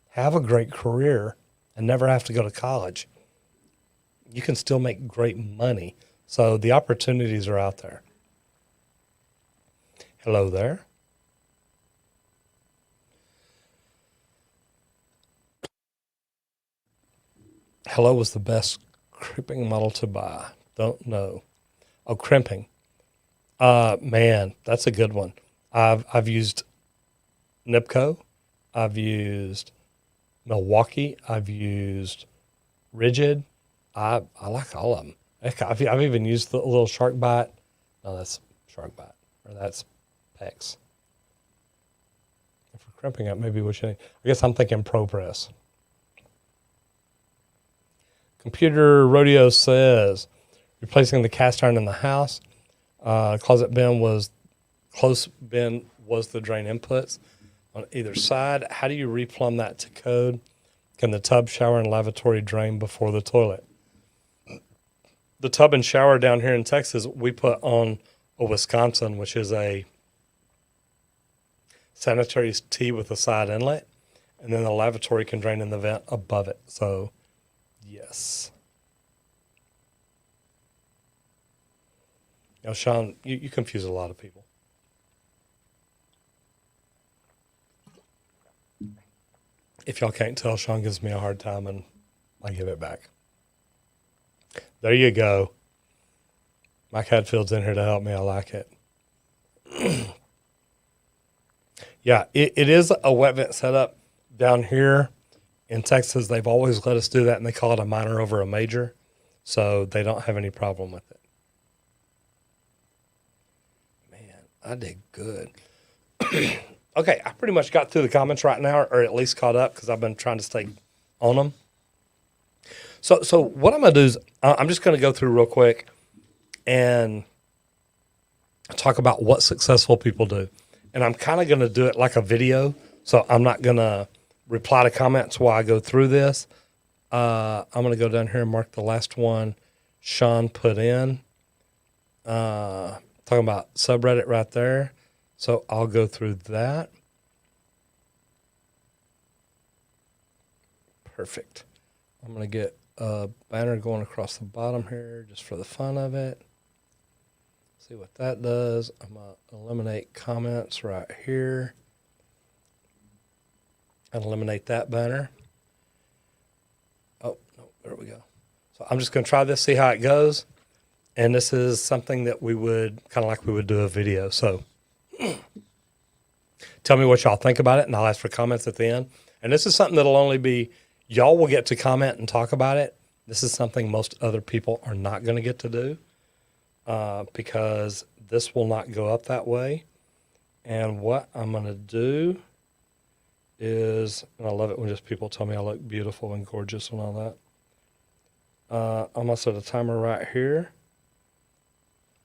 have a great career and never have to go to college. You can still make great money. So the opportunities are out there. Hello there. Hello was the best crimping model to buy. Don't know. Oh, crimping. Man, that's a good one. I've used Nipco. I've used Milwaukee. I've used Rigid. I like all of them. Heck, I've even used the little Shark Bite. No, that's Shark Bite. Or that's PEX. And for crimping up, maybe what you need. I guess I'm thinking ProPress. Computer Rodeo says, replacing the cast iron in the house. Closet bin was the drain inputs on either side. How do you replumb that to code? Can the tub, shower, and lavatory drain before the toilet? The tub and shower down here in Texas, we put on a Wisconsin, which is a sanitary tee with a side inlet, and then the lavatory can drain in the vent above it. So, yes. Now, Sean, you confuse a lot of people. If y'all can't tell, Sean gives me a hard time, and I give it back. There you go. Mike Hadfield's in here to help me. I like it. Yeah, it is a wet vent setup down here in Texas. They've always let us do that, and they call it a minor over a major, so they don't have any problem with it. Man, I did good. Okay, I pretty much got through the comments right now, or at least caught up, because I've been trying to stay on them. So what I'm going to do is I'm just going to go through real quick and talk about what successful people do. And I'm kind of going to do it like a video, so I'm not going to reply to comments while I go through this. I'm going to go down here and mark the last one Sean put in. Talking about subreddit right there. So I'll go through that. Perfect. I'm going to get a banner going across the bottom here just for the fun of it. See what that does. I'm going to eliminate comments right here. And eliminate that banner. Oh, no, there we go. So I'm just going to try this, see how it goes. And this is something that we would, kind of like we would do a video. So Tell me what y'all think about it, and I'll ask for comments at the end. And this is something that'll only be, y'all will get to comment and talk about it. This is something most other people are not going to get to do because this will not go up that way. And what I'm going to do is, and I love it when just people tell me I look beautiful and gorgeous and all that. I'm going to set a timer right here,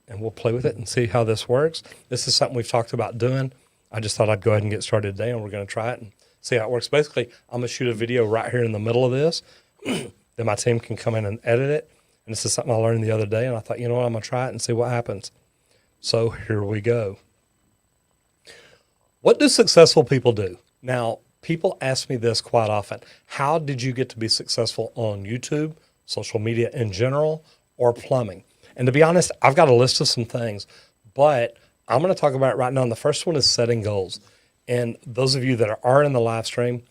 and we'll play with it and see how this works. This is something we've talked about doing. I just thought I'd go ahead and get started today, and we're going to try it and see how it works. Basically, I'm going to shoot a video right here in the middle of this. Then my team can come in and edit it. And this is something I learned the other day, and I thought, you know what, I'm going to try it and see what happens. So here we go. What do successful people do? Now, people ask me this quite often. How did you get to be successful on YouTube, social media in general, or plumbing? And to be honest, I've got a list of some things, but I'm going to talk about it right now. And the first one is setting goals. And those of you that are in the live stream,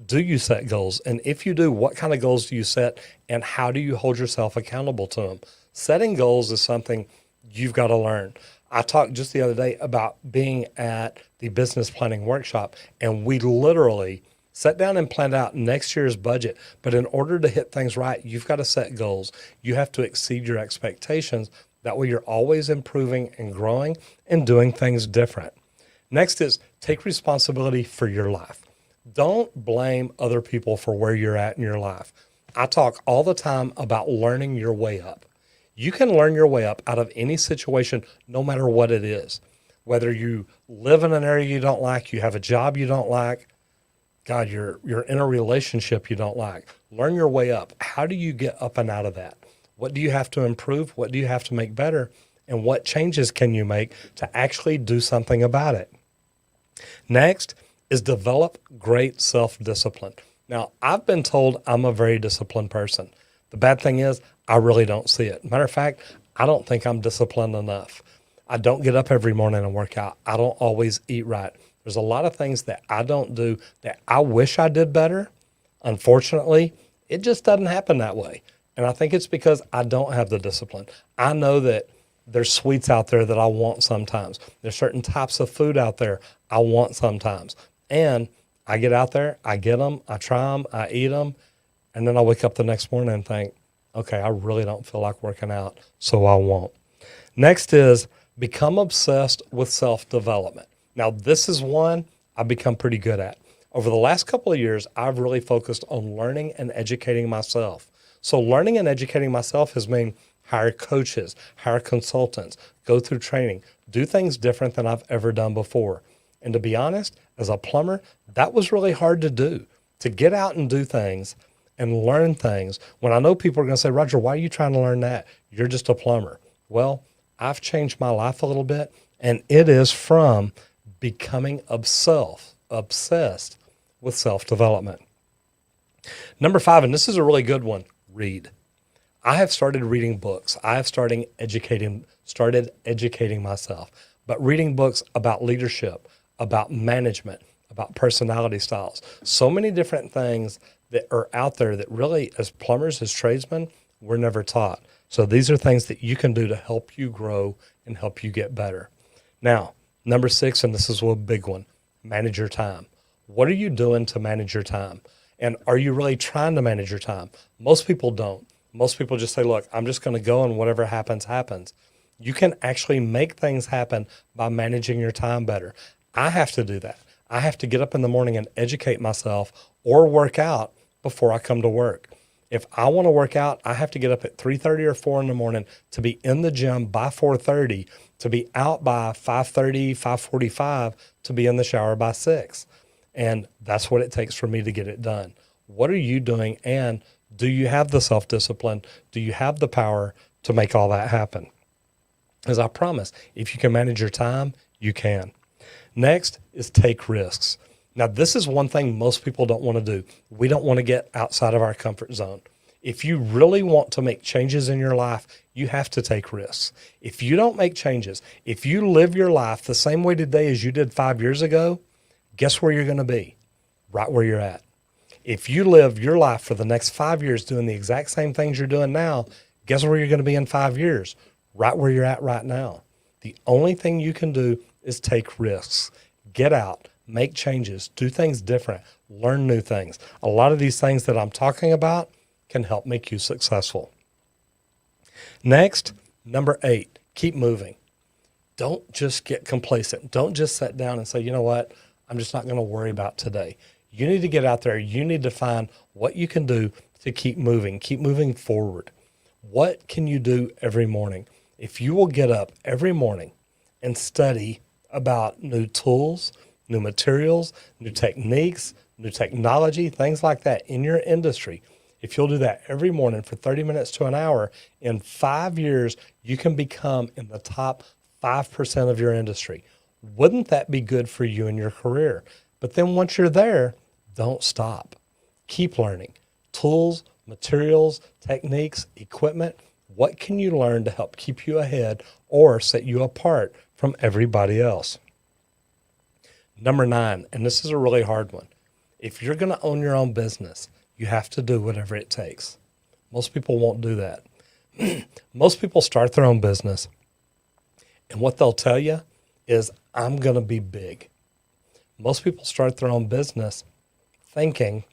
do you set goals? And if you do, what kind of goals do you set? And how do you hold yourself accountable to them? Setting goals is something you've got to learn. I talked just the other day about being at the business planning workshop, and we literally sat down and planned out next year's budget. But in order to hit things right, you've got to set goals. You have to exceed your expectations. That way you're always improving and growing and doing things different. Next is take responsibility for your life. Don't blame other people for where you're at in your life. I talk all the time about learning your way up. You can learn your way up out of any situation, no matter what it is. Whether you live in an area you don't like, you have a job you don't like, God, you're in a relationship you don't like. Learn your way up. How do you get up and out of that? What do you have to improve? What do you have to make better? And what changes can you make to actually do something about it? Next is develop great self-discipline. Now, I've been told I'm a very disciplined person. The bad thing is I really don't see it. Matter of fact, I don't think I'm disciplined enough. I don't get up every morning and work out. I don't always eat right. There's a lot of things that I don't do that I wish I did better. Unfortunately, it just doesn't happen that way. And I think it's because I don't have the discipline. I know that there's sweets out there that I want sometimes. There's certain types of food out there I want sometimes. And I get out there, I get them, I try them, I eat them, and then I wake up the next morning and think, okay, I really don't feel like working out, so I won't. Next is become obsessed with self-development. Now, this is one I've become pretty good at. Over the last couple of years, I've really focused on learning and educating myself. So learning and educating myself has meant hire coaches, hire consultants, go through training, do things different than I've ever done before. And to be honest, as a plumber, that was really hard to do, to get out and do things and learn things. When I know people are going to say, Roger, why are you trying to learn that? You're just a plumber. Well, I've changed my life a little bit, and it is from becoming obsessed with self-development. Number 5, and this is a really good one, read. I have started reading books. I have started educating myself, but reading books about leadership, about management, about personality styles, so many different things that are out there that really, as plumbers, as tradesmen, we're never taught. So these are things that you can do to help you grow and help you get better. Now, number 6, and this is a big one, manage your time. What are you doing to manage your time? And are you really trying to manage your time? Most people don't. Most people just say, look, I'm just going to go and whatever happens, happens. You can actually make things happen by managing your time better. I have to do that. I have to get up in the morning and educate myself or work out before I come to work. If I want to work out, I have to get up at 3:30 or 4 in the morning to be in the gym by 4:30, to be out by 5:30, 5:45, to be in the shower by 6. And that's what it takes for me to get it done. What are you doing? And do you have the self-discipline? Do you have the power to make all that happen? As I promise, if you can manage your time, you can. Next is take risks. Now, this is one thing most people don't want to do. We don't want to get outside of our comfort zone. If you really want to make changes in your life, you have to take risks. If you don't make changes, if you live your life the same way today as you did 5 years ago, guess where you're going to be? Right where you're at. If you live your life for the next 5 years doing the exact same things you're doing now, guess where you're going to be in 5 years? Right where you're at right now. The only thing you can do is take risks. Get out, make changes, do things different, learn new things. A lot of these things that I'm talking about can help make you successful. Next, number 8, keep moving. Don't just get complacent. Don't just sit down and say, you know what, I'm just not going to worry about today. You need to get out there. You need to find what you can do to keep moving forward. What can you do every morning? If you will get up every morning and study about new tools, new materials, new techniques, new technology, things like that in your industry, if you'll do that every morning for 30 minutes to an hour, in 5 years, you can become in the top 5% of your industry. Wouldn't that be good for you in your career? But then once you're there, don't stop. Keep learning. Tools, materials, techniques, equipment. What can you learn to help keep you ahead or set you apart from everybody else? Number 9, and this is a really hard one. If you're going to own your own business, you have to do whatever it takes. Most people won't do that. Most people start their own business, and what they'll tell you is, I'm going to be big. Most people start their own business thinking,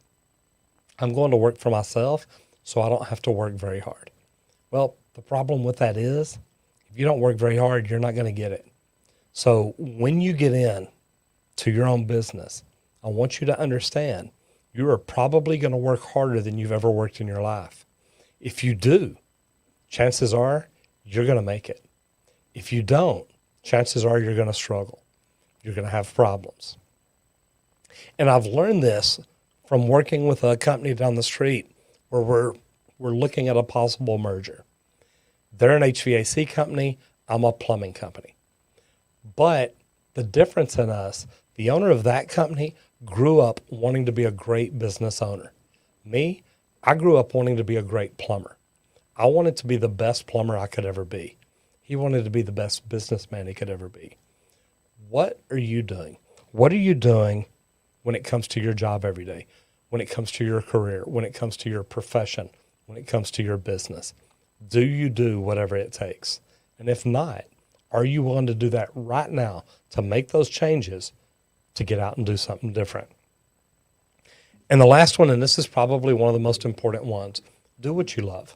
I'm going to work for myself, so I don't have to work very hard. Well, the problem with that is, if you don't work very hard, you're not going to get it. So when you get in to your own business, I want you to understand you are probably going to work harder than you've ever worked in your life. If you do, chances are you're going to make it. If you don't, chances are you're going to struggle. You're going to have problems. And I've learned this from working with a company down the street where we're looking at a possible merger. They're an HVAC company. I'm a plumbing company. But the difference in us, the owner of that company grew up wanting to be a great business owner. Me, I grew up wanting to be a great plumber. I wanted to be the best plumber I could ever be. He wanted to be the best businessman he could ever be. What are you doing? What are you doing when it comes to your job every day, when it comes to your career, when it comes to your profession, when it comes to your business? Do you do whatever it takes? And if not, are you willing to do that right now to make those changes to get out and do something different? And the last one, and this is probably one of the most important ones, do what you love.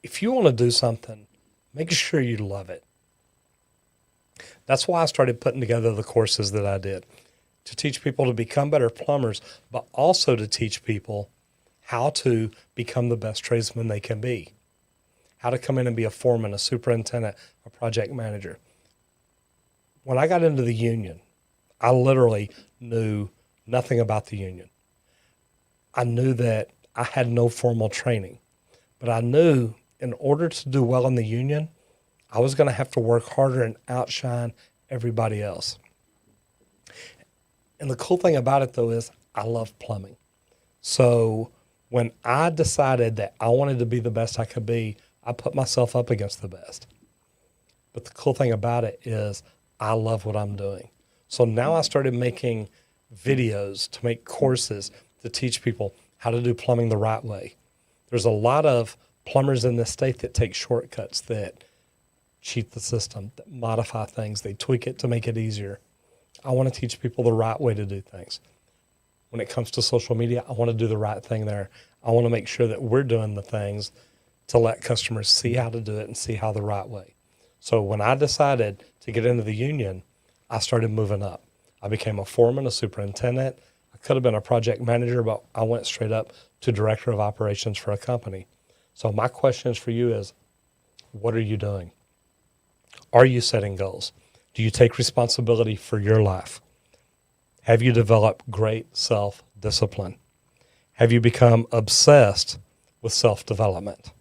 If you want to do something, make sure you love it. That's why I started putting together the courses that I did, to teach people to become better plumbers, but also to teach people how to become the best tradesman they can be, how to come in and be a foreman, a superintendent, a project manager. When I got into the union, I literally knew nothing about the union. I knew that I had no formal training, but I knew in order to do well in the union, I was going to have to work harder and outshine everybody else. And the cool thing about it, though, is I love plumbing. So when I decided that I wanted to be the best I could be, I put myself up against the best. But the cool thing about it is I love what I'm doing. So now I started making videos to make courses to teach people how to do plumbing the right way. There's a lot of plumbers in this state that take shortcuts, that cheat the system, that modify things, they tweak it to make it easier. I want to teach people the right way to do things. When it comes to social media, I want to do the right thing there. I want to make sure that we're doing the things to let customers see how to do it and see how the right way. So when I decided to get into the union, I started moving up. I became a foreman, a superintendent. I could have been a project manager, but I went straight up to director of operations for a company. So my questions for you is, what are you doing? Are you setting goals? Do you take responsibility for your life? Have you developed great self-discipline? Have you become obsessed with self-development?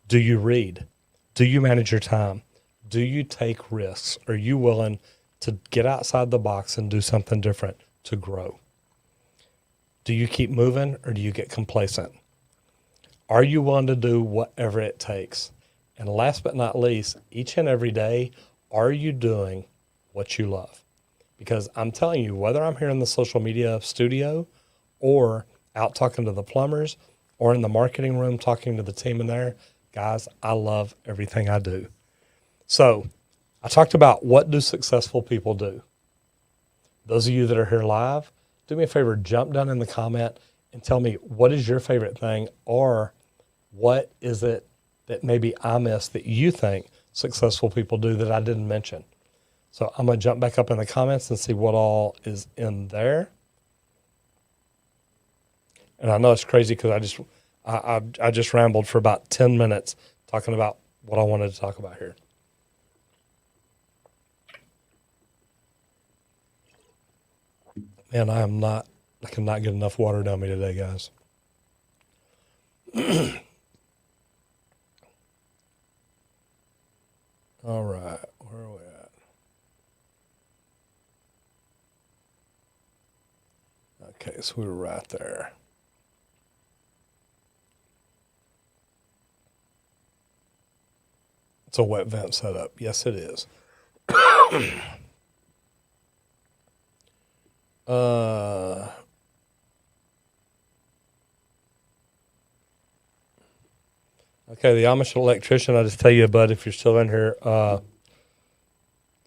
Do you read? Do you manage your time? Do you take risks? Are you willing to get outside the box and do something different to grow? Do you keep moving or do you get complacent? Are you willing to do whatever it takes? And last but not least, each and every day, are you doing what you love? Because I'm telling you, whether I'm here in the social media studio or out talking to the plumbers or in the marketing room talking to the team in there, guys, I love everything I do. So I talked about what do successful people do. Those of you that are here live, do me a favor, jump down in the comment and tell me what is your favorite thing, or what is it that maybe I missed that you think successful people do that I didn't mention. So I'm going to jump back up in the comments and see what all is in there. And I know it's crazy because I just rambled for about 10 minutes talking about what I wanted to talk about here. Man, I cannot get enough water down me today, guys. All right, where are we at? Okay, so we were right there. It's a wet vent setup. Yes, it is. Okay, the Amish electrician, I just tell you, bud, if you're still in here,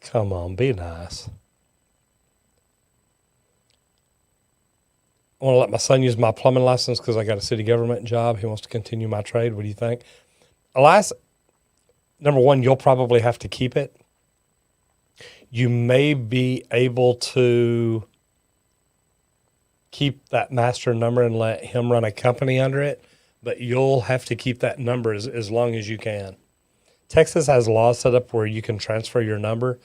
come on, be nice. I want to let my son use my plumbing license because I got a city government job. He wants to continue my trade. What do you think? Elias, number one, you'll probably have to keep it. You may be able to keep that master number and let him run a company under it, but you'll have to keep that number as long as you can. Texas has laws set up where you can transfer your number,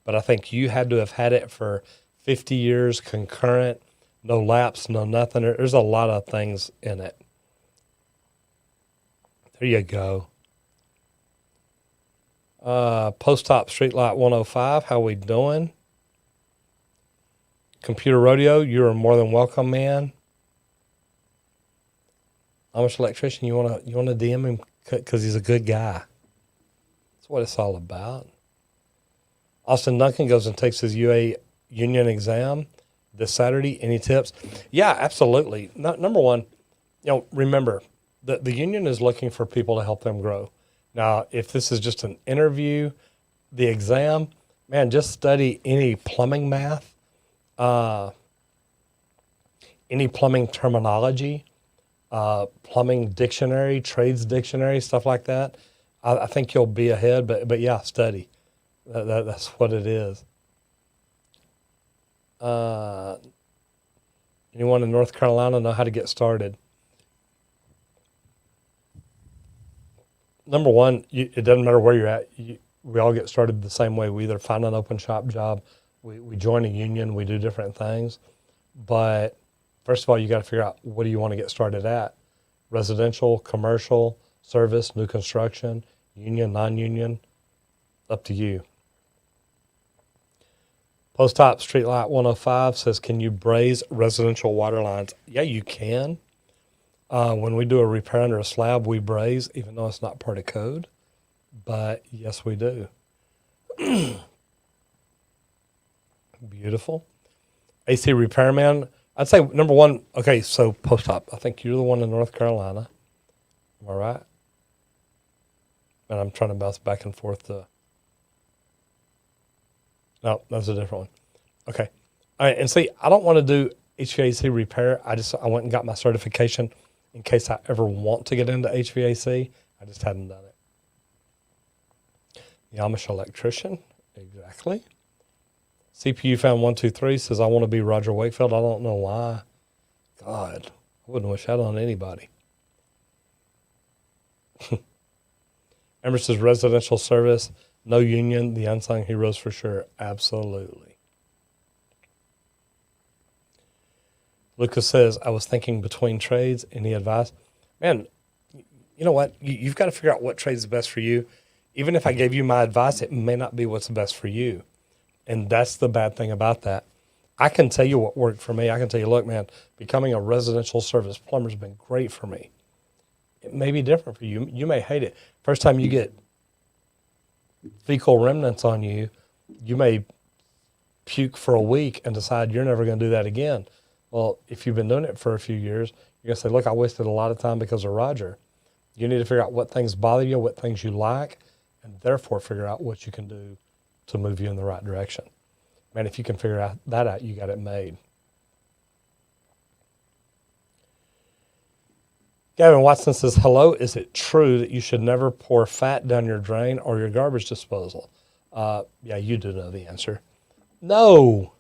but I think you had to have had it for 50 years concurrent, no lapse, no nothing. There's a lot of things in it. There you go. Post-op Streetlight 105, how we doing? Computer Rodeo, you are more than welcome, man. Amish electrician, you wanna DM him because he's a good guy. That's what it's all about. Austin Duncan goes and takes his UA union exam this Saturday. Any tips? Yeah, absolutely. Number one, remember the union is looking for people to help them grow. Now, if this is just an interview, the exam, man, just study any plumbing math, any plumbing terminology, plumbing dictionary, trades dictionary, stuff like that. I think you'll be ahead, but yeah, study. That's what it is. Anyone in North Carolina know how to get started? Number one, it doesn't matter where you're at. We all get started the same way. We either find an open shop job, we join a union, we do different things. But first of all, you got to figure out, what do you want to get started at? Residential, commercial, service, new construction, union, non-union, up to you. Post-op Streetlight 105 says, can you braze residential water lines? Yeah, you can. When we do a repair under a slab, we braze, even though it's not part of code. But yes, we do. Beautiful. AC repairman, I'd say number one, okay, so post-op. I think you're the one in North Carolina. Am I right? And I'm trying to bounce back and forth to... No, that's a different one. Okay. All right, and see, I don't want to do HVAC repair. I went and got my certification in case I ever want to get into HVAC. I just hadn't done it. The Amish electrician, exactly. CPU fan 123 says, I want to be Roger Wakefield. I don't know why. God, I wouldn't wish that on anybody. Ember says, residential service, no union, the unsung heroes for sure. Absolutely. Lucas says, I was thinking between trades. Any advice? Man, you know what? You've got to figure out what trade is best for you. Even if I gave you my advice, it may not be what's best for you. And that's the bad thing about that. I can tell you what worked for me. I can tell you, look, man, becoming a residential service plumber has been great for me. It may be different for you. You may hate it. First time you get fecal remnants on you, you may puke for a week and decide you're never going to do that again. Well, if you've been doing it for a few years, you're going to say, look, I wasted a lot of time because of Roger. You need to figure out what things bother you, what things you like, and therefore figure out what you can do to move you in the right direction. Man, if you can figure that out, you got it made. Gavin Watson says, hello, is it true that you should never pour fat down your drain or your garbage disposal? Yeah, you do know the answer. No.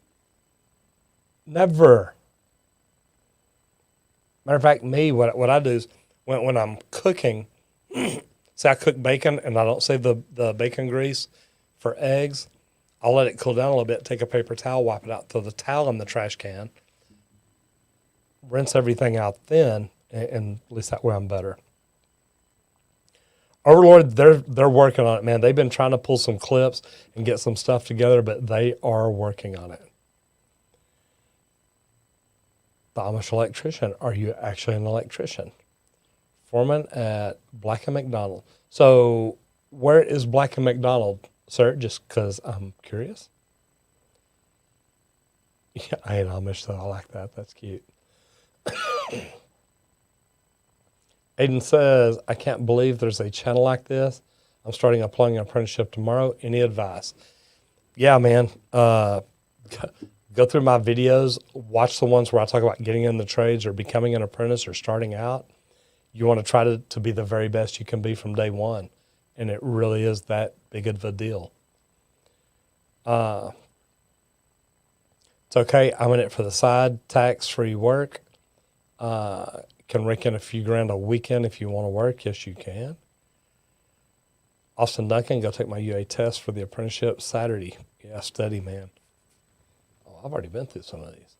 Never. Matter of fact, what I do is when I'm cooking, say I cook bacon and I don't save the bacon grease for eggs, I'll let it cool down a little bit, take a paper towel, wipe it out, throw the towel in the trash can, rinse everything out then, and at least that way I'm better. Overlord, they're working on it, man. They've been trying to pull some clips and get some stuff together, but they are working on it. The Amish electrician. Are you actually an electrician? Foreman at Black & McDonald. So where is Black & McDonald, sir? Just because I'm curious. Yeah, I ain't Amish, so I like that. That's cute. Aiden says, I can't believe there's a channel like this. I'm starting a plumbing apprenticeship tomorrow. Any advice? Yeah, man. Go through my videos. Watch the ones where I talk about getting in the trades or becoming an apprentice or starting out. You want to try to be the very best you can be from day one. And it really is that big of a deal. It's okay. I'm in it for the side, tax-free work. Can rake in a few grand a weekend if you want to work. Yes, you can. Austin Duncan, go take my UA test for the apprenticeship Saturday. Yeah, study, man. Oh, I've already been through some of these.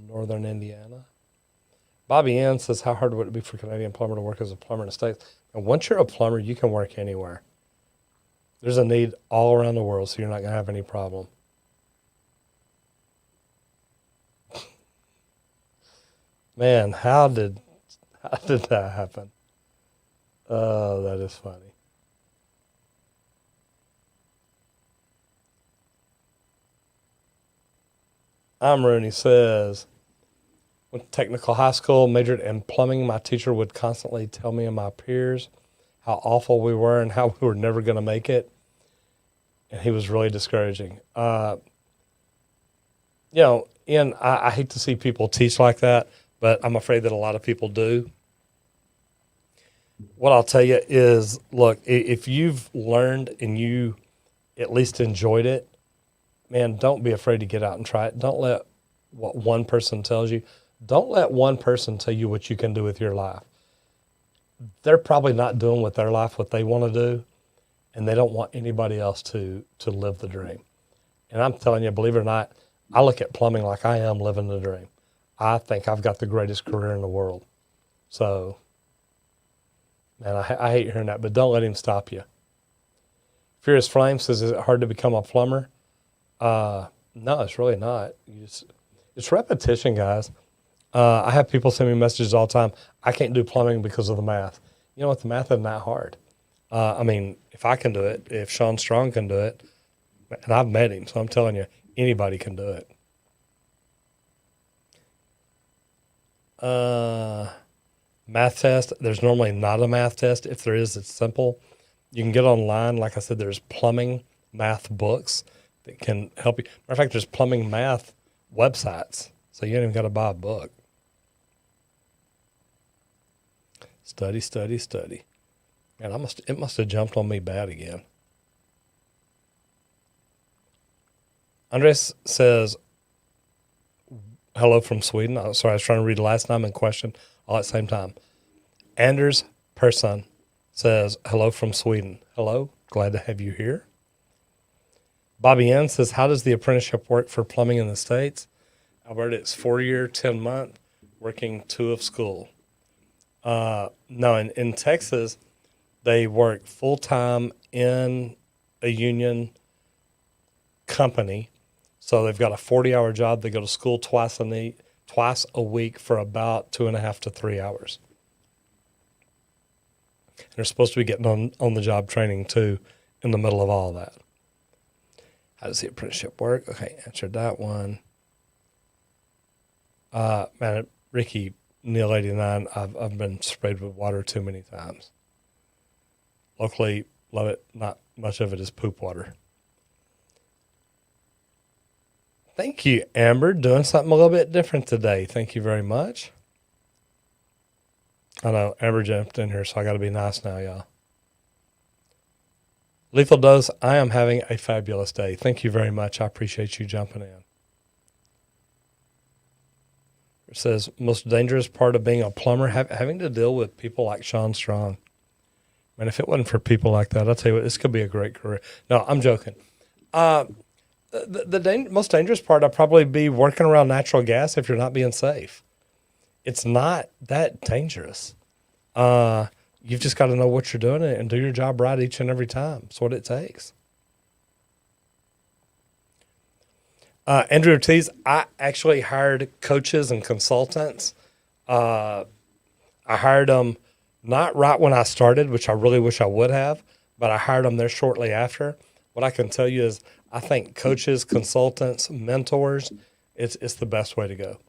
Northern Indiana. Bobby Ann says, how hard would it be for a Canadian plumber to work as a plumber in the States? And once you're a plumber, you can work anywhere. There's a need all around the world, so you're not going to have any problem. Man, how did that happen? Oh, that is funny. Rooney says, went to technical high school, majored in plumbing. My teacher would constantly tell me and my peers how awful we were and how we were never going to make it. And he was really discouraging. Ian, I hate to see people teach like that, but I'm afraid that a lot of people do. What I'll tell you is, look, if you've learned and you at least enjoyed it, man, don't be afraid to get out and try it. Don't let what one person tells you. Don't let one person tell you what you can do with your life. They're probably not doing with their life what they want to do, and they don't want anybody else to live the dream. And I'm telling you, believe it or not, I look at plumbing like I am living the dream. I think I've got the greatest career in the world. So, man, I hate hearing that, but don't let him stop you. Furious Flame says, is it hard to become a plumber? No, it's really not. It's repetition, guys. I have people send me messages all the time. I can't do plumbing because of the math. You know what? The math isn't that hard. If I can do it, if Sean Strong can do it, and I've met him, so I'm telling you, anybody can do it. Math test, there's normally not a math test. If there is, it's simple. You can get online. Like I said, there's plumbing math books that can help you. Matter of fact, there's plumbing math websites, so you ain't even got to buy a book. Study, study, study. And it must have jumped on me bad again. Andres says, hello from Sweden. Oh, sorry, I was trying to read the last name and question all at the same time. Anders Persson says, hello from Sweden. Hello, glad to have you here. Bobby N says, how does the apprenticeship work for plumbing in the States? Alberta, it's 4-year, 10-month, working 2 of school. No, in Texas, they work full-time in a union company. So they've got a 40-hour job. They go to school twice a week for about 2.5 to 3 hours. And they're supposed to be getting on the job training too in the middle of all of that. How does the apprenticeship work? Okay, answered that one. Man, Ricky, Neil 89, I've been sprayed with water too many times. Locally, love it. Not much of it is poop water. Thank you, Amber. Doing something a little bit different today. Thank you very much. I know Amber jumped in here, so I got to be nice now, y'all. Lethal Dose, I am having a fabulous day. Thank you very much. I appreciate you jumping in. It says, most dangerous part of being a plumber, having to deal with people like Sean Strong. Man, if it wasn't for people like that, I'll tell you what, this could be a great career. No, I'm joking. The most dangerous part, I'd probably be working around natural gas if you're not being safe. It's not that dangerous. You've just got to know what you're doing and do your job right each and every time. It's what it takes. Andrew Ortiz, I actually hired coaches and consultants. I hired them not right when I started, which I really wish I would have, but I hired them there shortly after. What I can tell you is I think coaches, consultants, mentors, it's the best way to go.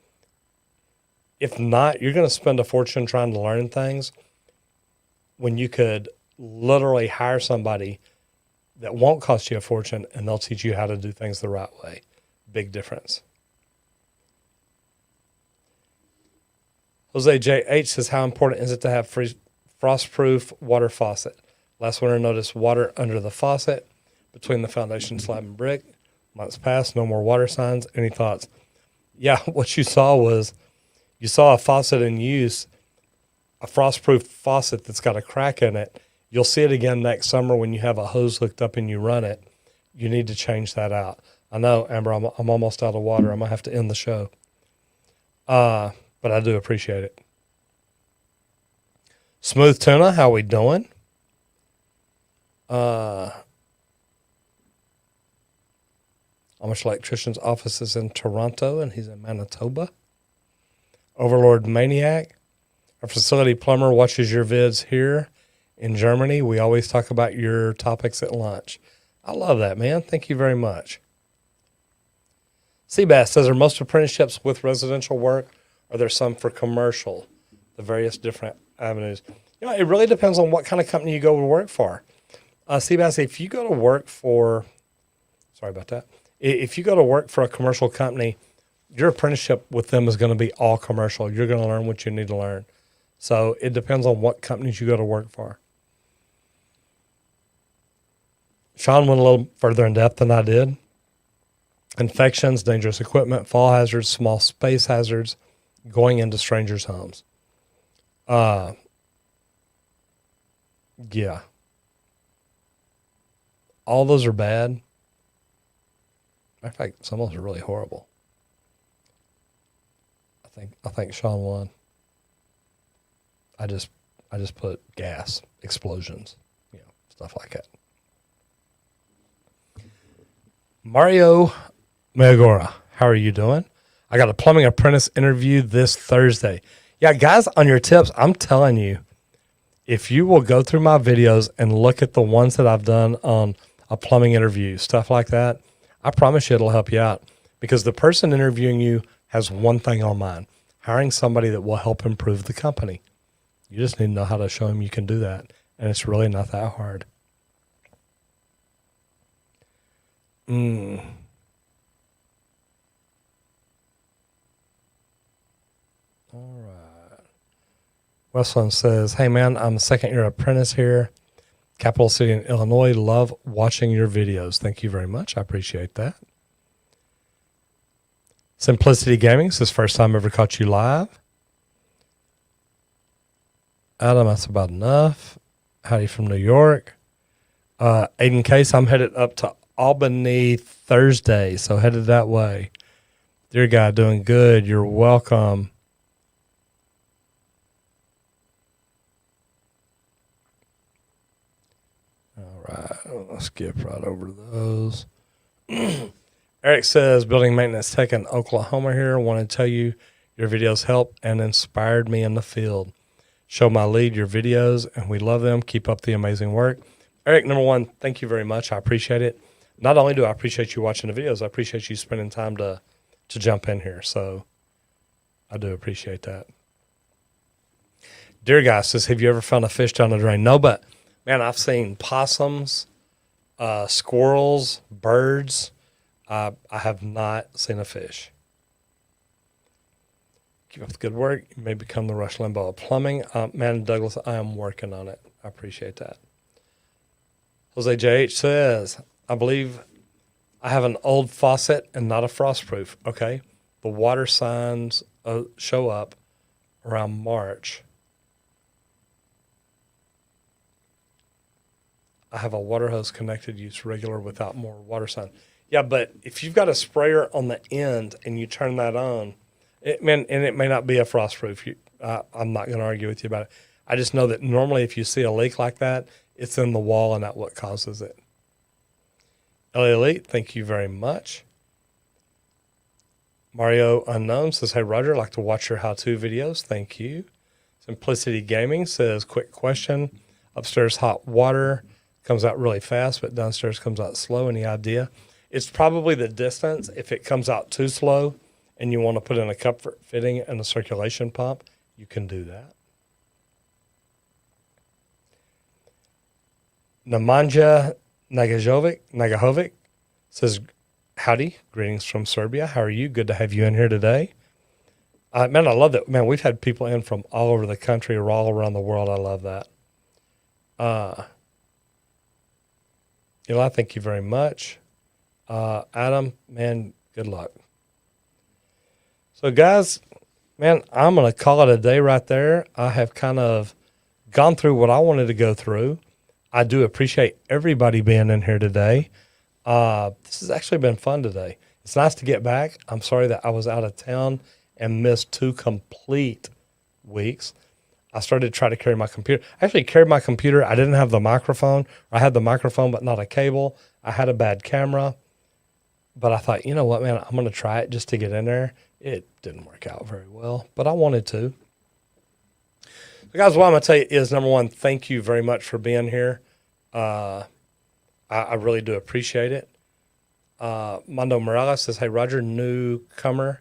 If not, you're going to spend a fortune trying to learn things when you could literally hire somebody that won't cost you a fortune and they'll teach you how to do things the right way. Big difference. Jose J.H. says, how important is it to have frost-proof water faucet? Last winter, noticed water under the faucet between the foundation slab and brick. Months passed, no more water signs. Any thoughts? Yeah, what you saw was you saw a faucet in use, a frost-proof faucet that's got a crack in it. You'll see it again next summer when you have a hose hooked up and you run it. You need to change that out. I know, Amber, I'm almost out of water. I'm going to have to end the show. But I do appreciate it. Smooth Tuna, how we doing? Amish Electrician's office is in Toronto, and he's in Manitoba. Overlord Maniac, our facility plumber watches your vids here in Germany. We always talk about your topics at lunch. I love that, man. Thank you very much. Seabass says, are most apprenticeships with residential work, or are there some for commercial? The various different avenues. You know, it really depends on what kind of company you go to work for. Seabass, if you go to work for, sorry about that. If you go to work for a commercial company, your apprenticeship with them is going to be all commercial. You're going to learn what you need to learn. So it depends on what companies you go to work for. Sean went a little further in depth than I did. Infections, dangerous equipment, fall hazards, small space hazards, going into strangers' homes. Yeah. All those are bad. Matter of fact, some of those are really horrible. I think Sean won. I just put gas, explosions, stuff like that. Mario Mayagora, how are you doing? I got a plumbing apprentice interview this Thursday. Yeah, guys, on your tips, I'm telling you, if you will go through my videos and look at the ones that I've done on a plumbing interview, stuff like that, I promise you it'll help you out, because the person interviewing you has one thing on mind: hiring somebody that will help improve the company. You just need to know how to show them you can do that, and it's really not that hard. All right. Westland says, hey, man, I'm a second-year apprentice here, Capital City in Illinois. Love watching your videos. Thank you very much. I appreciate that. Simplicity Gaming says, first time ever caught you live. Adam, that's about enough. Howdy from New York. Aiden Case, I'm headed up to Albany Thursday, so headed that way. Dear guy, doing good. You're welcome. All right, let's skip right over to those. Eric says, building maintenance tech in Oklahoma here. Want to tell you your videos helped and inspired me in the field. Show my lead your videos, and we love them. Keep up the amazing work. Eric, number one, thank you very much. I appreciate it. Not only do I appreciate you watching the videos, I appreciate you spending time to jump in here. So I do appreciate that. Dear guy says, have you ever found a fish down the drain? No, but man, I've seen possums, squirrels, birds. I have not seen a fish. Keep up the good work. You may become the Rush Limbaugh of plumbing. Man, Douglas, I am working on it. I appreciate that. Jose JH says, I believe I have an old faucet and not a frostproof. Okay. The water signs show up around March. I have a water hose connected, use regular without more water sign. Yeah, but if you've got a sprayer on the end and you turn that on, it may not be a frostproof. I'm not going to argue with you about it. I just know that normally if you see a leak like that, it's in the wall and that's what causes it. LA Elite, thank you very much. Mario Unknown says, hey, Roger, I'd like to watch your how-to videos. Thank you. Simplicity Gaming says, quick question. Upstairs hot water comes out really fast, but downstairs comes out slow. Any idea? It's probably the distance. If it comes out too slow and you want to put in a comfort fitting and a circulation pump, you can do that. Nemanja Nagajovic says, howdy, greetings from Serbia. How are you? Good to have you in here today. Man, I love that. Man, we've had people in from all over the country or all around the world. I love that. Eli, thank you very much. Adam, man, good luck. So, guys, man, I'm going to call it a day right there. I have kind of gone through what I wanted to go through. I do appreciate everybody being in here today. This has actually been fun today. It's nice to get back. I'm sorry that I was out of town and missed 2 complete weeks. I started to try to carry my computer. I actually carried my computer. I didn't have the microphone. I had the microphone, but not a cable. I had a bad camera. But I thought, you know what, man, I'm going to try it just to get in there. It didn't work out very well, but I wanted to. So guys, what I'm going to tell you is, number one, thank you very much for being here. I really do appreciate it. Mondo Morales says, hey, Roger, newcomer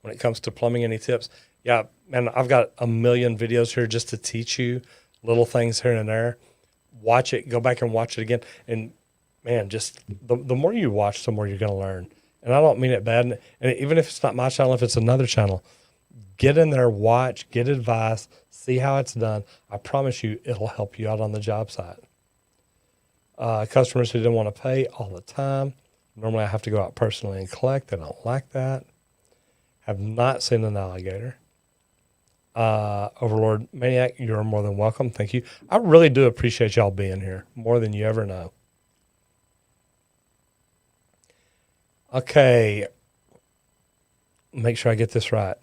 when it comes to plumbing, any tips? Yeah, man, I've got a million videos here just to teach you little things here and there. Watch it, go back and watch it again. And man, just the more you watch, the more you're going to learn. And I don't mean it bad. And even if it's not my channel, if it's another channel, get in there, watch, get advice, see how it's done. I promise you it'll help you out on the job site. Customers who didn't want to pay all the time. Normally I have to go out personally and collect. I don't like that. Have not seen an alligator. Overlord Maniac, you're more than welcome. Thank you. I really do appreciate y'all being here more than you ever know. Okay. Make sure I get this right.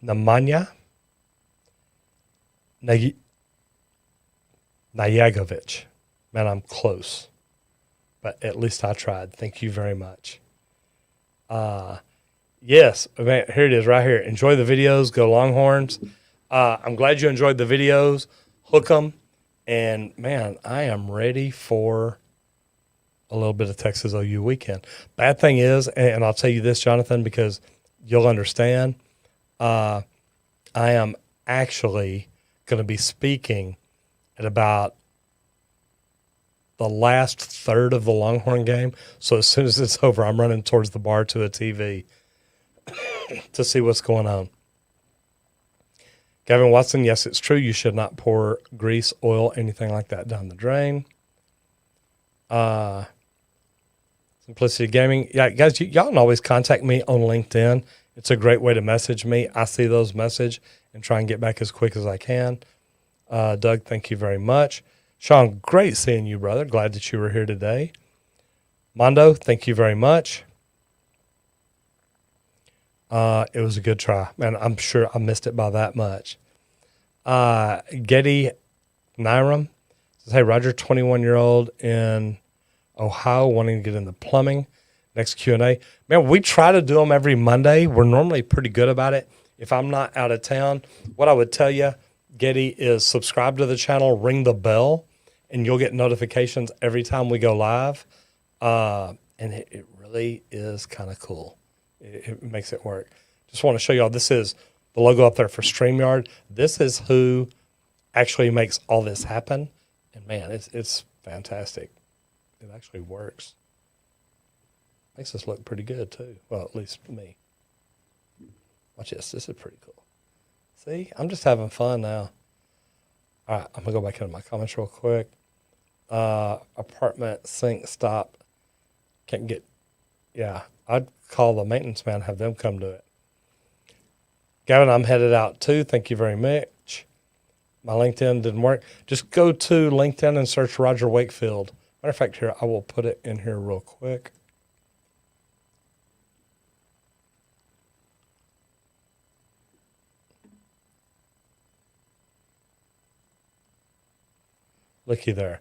Nemanja Najagovic. Man, I'm close. But at least I tried. Thank you very much. Yes, man, here it is right here. Enjoy the videos. Go Longhorns. I'm glad you enjoyed the videos. Hook them. And, man, I am ready for a little bit of Texas OU weekend. Bad thing is, and I'll tell you this, Jonathan, because you'll understand, I am actually going to be speaking at about the last third of the Longhorn game. So as soon as it's over, I'm running towards the bar to a TV to see what's going on. Gavin Watson, yes, it's true. You should not pour grease, oil, anything like that down the drain. Simplicity Gaming. Yeah, guys, y'all can always contact me on LinkedIn. It's a great way to message me. I see those messages and try and get back as quick as I can. Doug, thank you very much. Sean, great seeing you, brother. Glad that you were here today. Mondo, thank you very much. It was a good try. Man, I'm sure I missed it by that much. Getty Niram says, hey, Roger, 21-year-old in Ohio wanting to get into plumbing. Next Q&A. Man, we try to do them every Monday. We're normally pretty good about it. If I'm not out of town, what I would tell you, Getty, is subscribe to the channel, ring the bell, and you'll get notifications every time we go live. And it really is kind of cool. It makes it work. just want to show y'all, this is the logo up there for StreamYard. This is who actually makes all this happen. And man, it's fantastic. It actually works. Makes us look pretty good too. Well, at least me. Watch this. This is pretty cool. See, I'm just having fun now. All right, I'm going to go back into my comments real quick. Apartment sink stop. Can't get, yeah, I'd call the maintenance man, have them come do it. Gavin, I'm headed out too. Thank you very much. My LinkedIn didn't work. Just go to LinkedIn and search Roger Wakefield. Matter of fact, here, I will put it in here real quick. Looky there.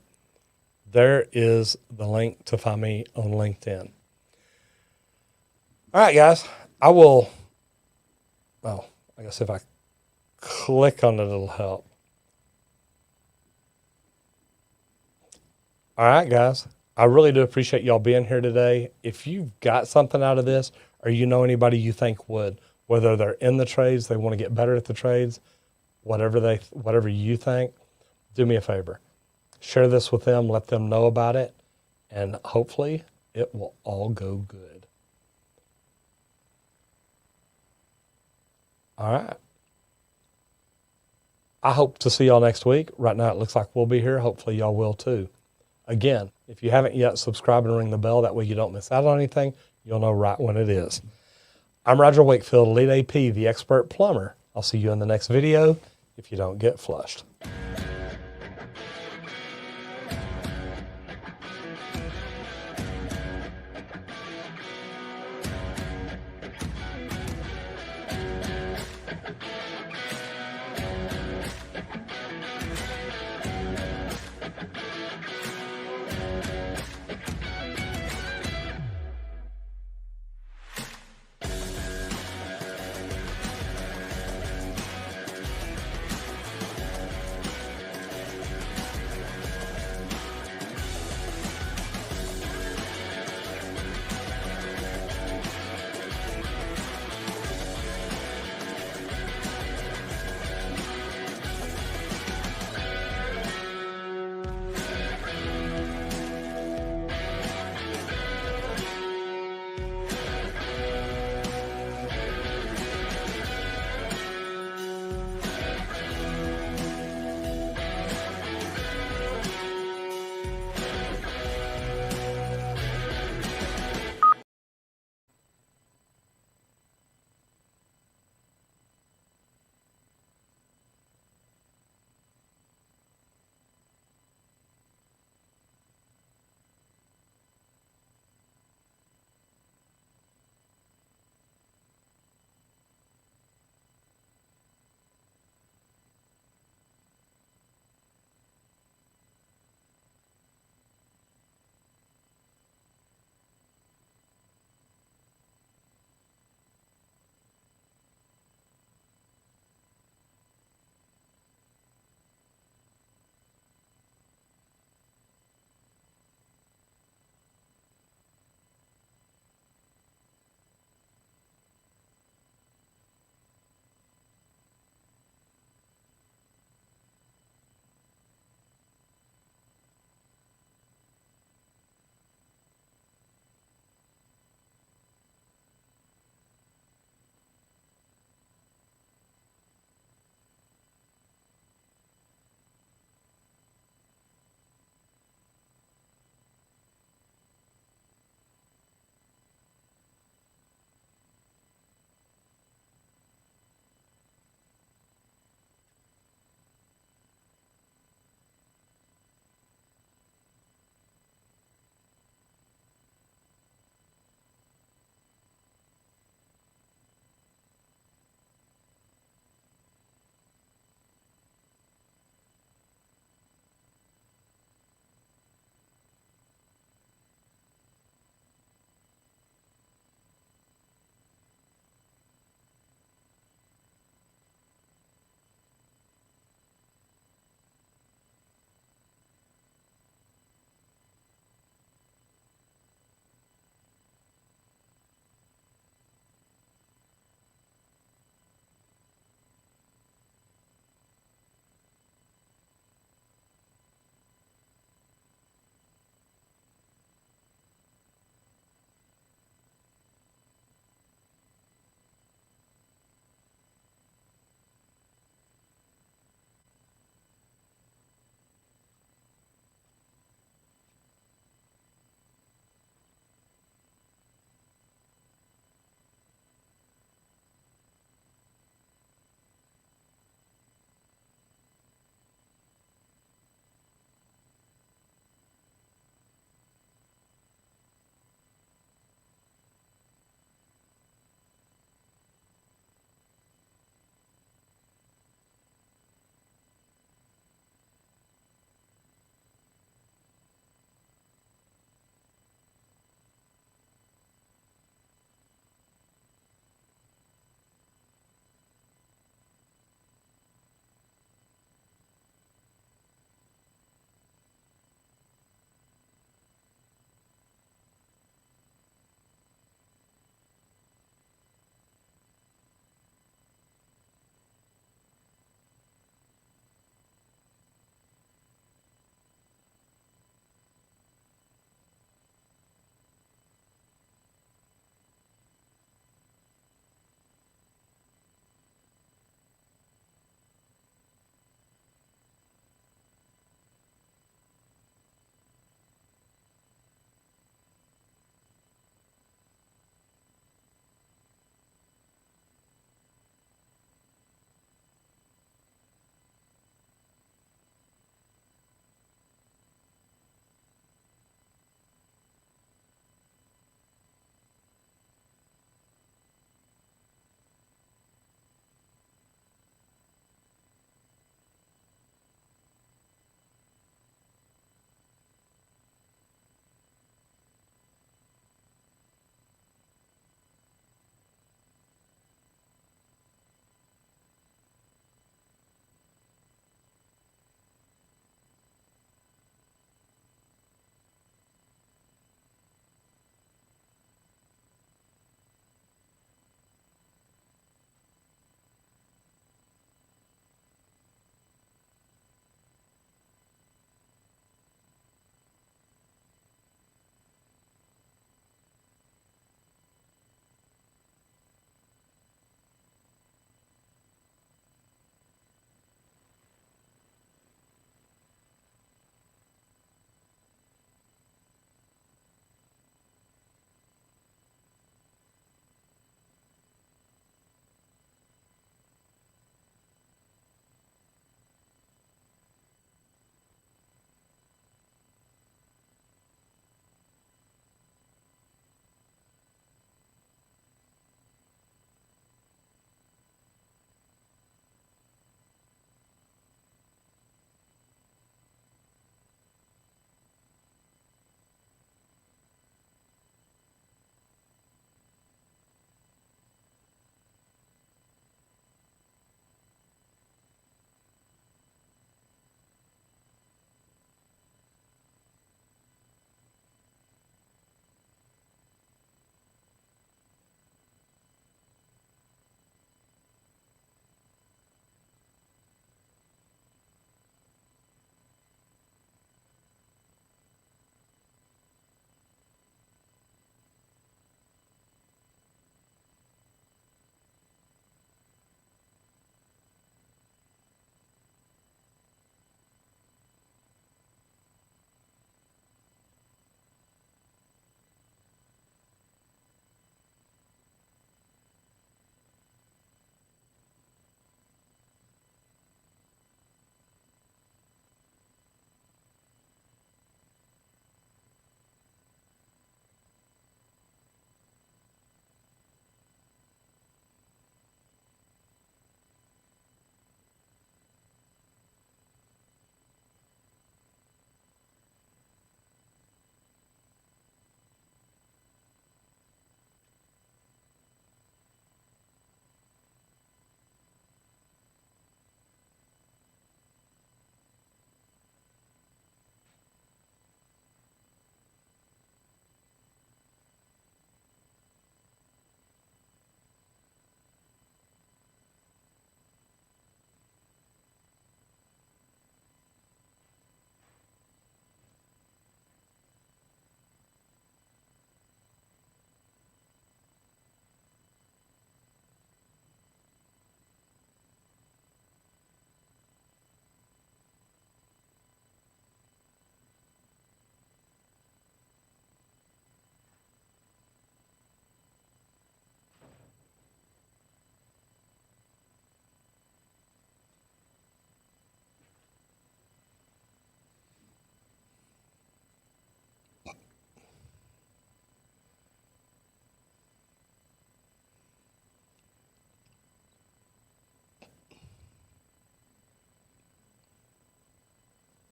There is the link to find me on LinkedIn. All right, guys. I will, well, I guess if I click on it, it'll help. All right, guys. I really do appreciate y'all being here today. If you've got something out of this, or you know anybody you think would, whether they're in the trades, they want to get better at the trades, whatever you think, do me a favor. Share this with them, let them know about it, and hopefully it will all go good. All right. I hope to see y'all next week. Right now it looks like we'll be here. Hopefully y'all will too. Again, if you haven't yet, subscribe and ring the bell. That way you don't miss out on anything. You'll know right when it is. I'm Roger Wakefield, Lead AP, the expert plumber. I'll see you in the next video if you don't get flushed.